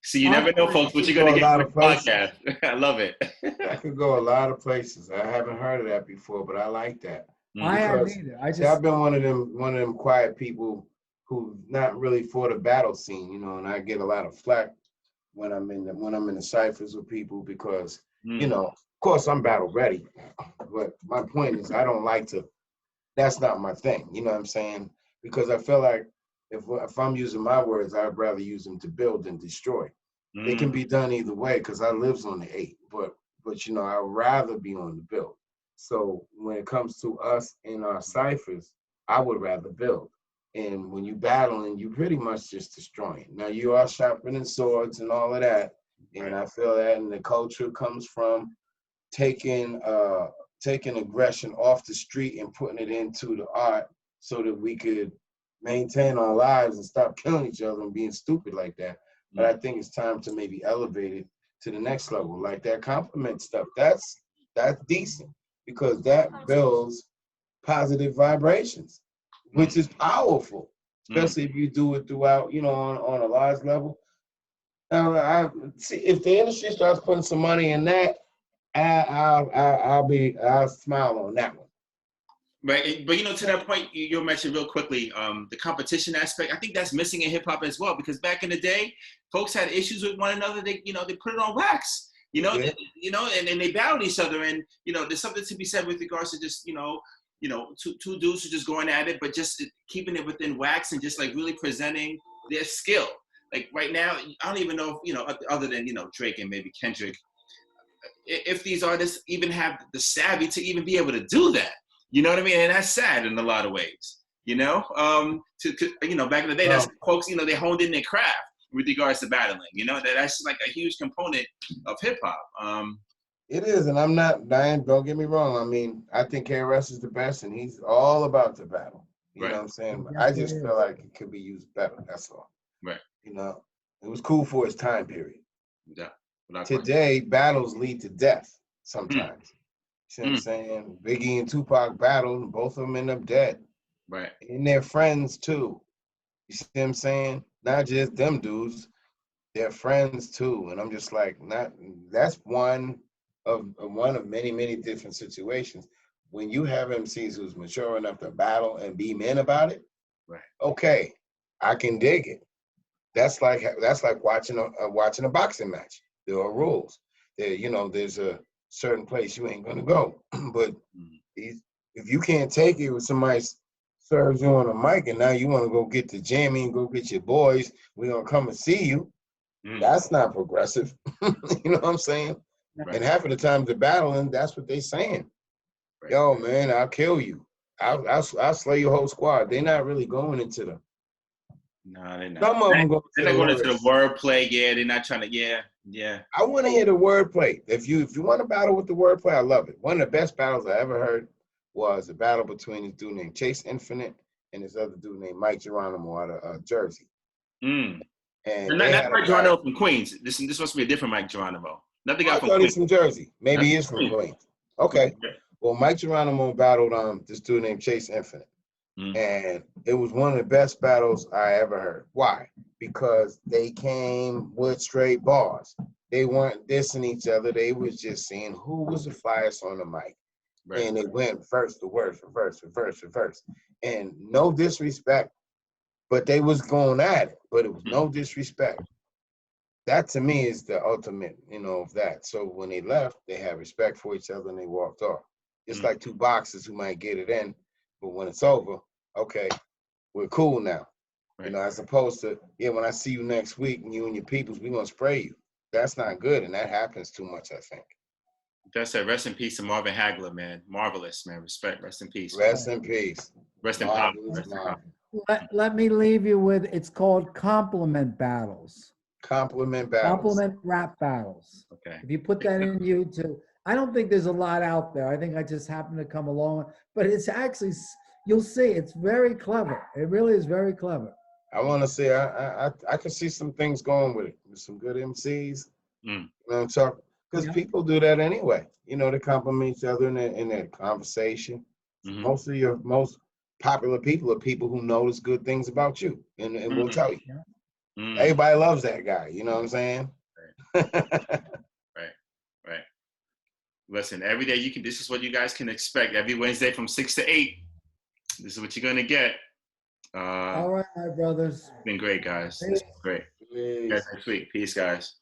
See, you never know, folks, what you're going to get from the podcast. I love it.
I could go a lot of places. I haven't heard of that before, but I like that.
I haven't either.
I've been one of them quiet people who not really for the battle scene, you know, and I get a lot of flack when I'm in the ciphers with people because, you know, of course I'm battle ready, but my point is I don't like to, that's not my thing, you know what I'm saying? Because I feel like if I'm using my words, I'd rather use them to build than destroy. It can be done either way because I lives on the 8, but you know, I'd rather be on the build. So when it comes to us in our ciphers, I would rather build. And when you battling, you pretty much just destroying. Now you are sharpening swords and all of that. And I feel that, and the culture comes from taking aggression off the street and putting it into the art so that we could maintain our lives and stop killing each other and being stupid like that. But I think it's time to maybe elevate it to the next level. Like that compliment stuff, that's decent because that builds positive vibrations, which is powerful, especially if you do it throughout, you know, on a large level. Now, I see if the industry starts putting some money in that, I'll smile on that one.
Right, but you know, to that point, you mentioned real quickly the competition aspect. I think that's missing in hip hop as well, because back in the day, folks had issues with one another. They put it on wax. And they battled each other. And there's something to be said with regards to just two dudes who just going at it, but just keeping it within wax and just like really presenting their skill. Like right now, I don't even know if other than Drake and maybe Kendrick, if these artists even have the savvy to even be able to do that. You know what I mean? And that's sad in a lot of ways, back in the day, that's folks, they honed in their craft with regards to battling, that's like a huge component of hip hop.
It is. And I'm not dying. Don't get me wrong. I mean, I think KRS is the best and he's all about the battle. You know what I'm saying? But I just feel like it could be used better. That's all.
Right.
It was cool for its time period.
Yeah.
Today, battles lead to death sometimes. You see what I'm saying? Biggie and Tupac battled, and both of them end up dead.
Right.
And they're friends too. You see what I'm saying? Not just them dudes, they're friends too. And I'm just like, that's one of many, many different situations. When you have MCs who's mature enough to battle and be men about it,
right?
Okay, I can dig it. That's like watching a boxing match. There are rules. There's a certain place you ain't gonna go. But if you can't take it when somebody serves you on a mic and now you want to go get the jammy and go get your boys, we're gonna come and see you. That's not progressive. You know what I'm saying? Right. And half of the time they're battling, that's what they're saying. Right. Yo, man, I'll kill you. I'll slay your whole squad. They're not really going into the.
No, they're not.
Some of them
they're not going into the wordplay. Yeah, they're not trying to. Yeah. Yeah.
I want to hear the wordplay. If you want to battle with the wordplay, I love it. One of the best battles I ever heard was a battle between this dude named Chase Infinite and this other dude named Mike Geronimo out of Jersey.
Mm.
And
Not
they had
Mike
a
Geronimo
battle.
from Queens. This must be a different Mike Geronimo. Not the guy
I
from
thought
Queens.
he's from Jersey. Maybe
Not
he is from Queens. Okay. Well, Mike Geronimo battled this dude named Chase Infinite.
Mm.
And it was one of the best battles I ever heard. Why? Because they came with straight bars. They weren't dissing each other. They was just saying who was the flyest on the mic. Right. And they went verse to verse, verse to verse to verse. And no disrespect, but they was going at it. But it was no disrespect. That to me is the ultimate, of that. So when they left, they had respect for each other and they walked off. It's like two boxers who might get it in, but when it's over, okay, we're cool now. Right. As opposed to, when I see you next week and you and your peoples, we're gonna spray you. That's not good, and that happens too much, I think.
That's a rest in peace to Marvin Hagler, man. Marvelous, man. Respect. Rest in peace.
Rest in peace.
Rest in power.
Let me leave you with, it's called compliment battles.
Compliment battles.
Compliment rap battles.
Okay.
If you put that in YouTube, I don't think there's a lot out there. I think I just happened to come along, but it's actually, you'll see, it's very clever. It really is very clever.
I want to say I could see some things going with it. With some good MCs. You know what I'm talking? Because people do that anyway. They compliment each other in their conversation. Mm-hmm. Most of your most popular people are people who notice good things about you and will tell you. Everybody loves that guy. You know what I'm saying?
Right. Listen, every day this is what you guys can expect. Every Wednesday from 6 to 8. This is what you're going to get.
All right, my brothers.
It's been great, guys. It's been great. Peace. Guys, next week. Peace, guys.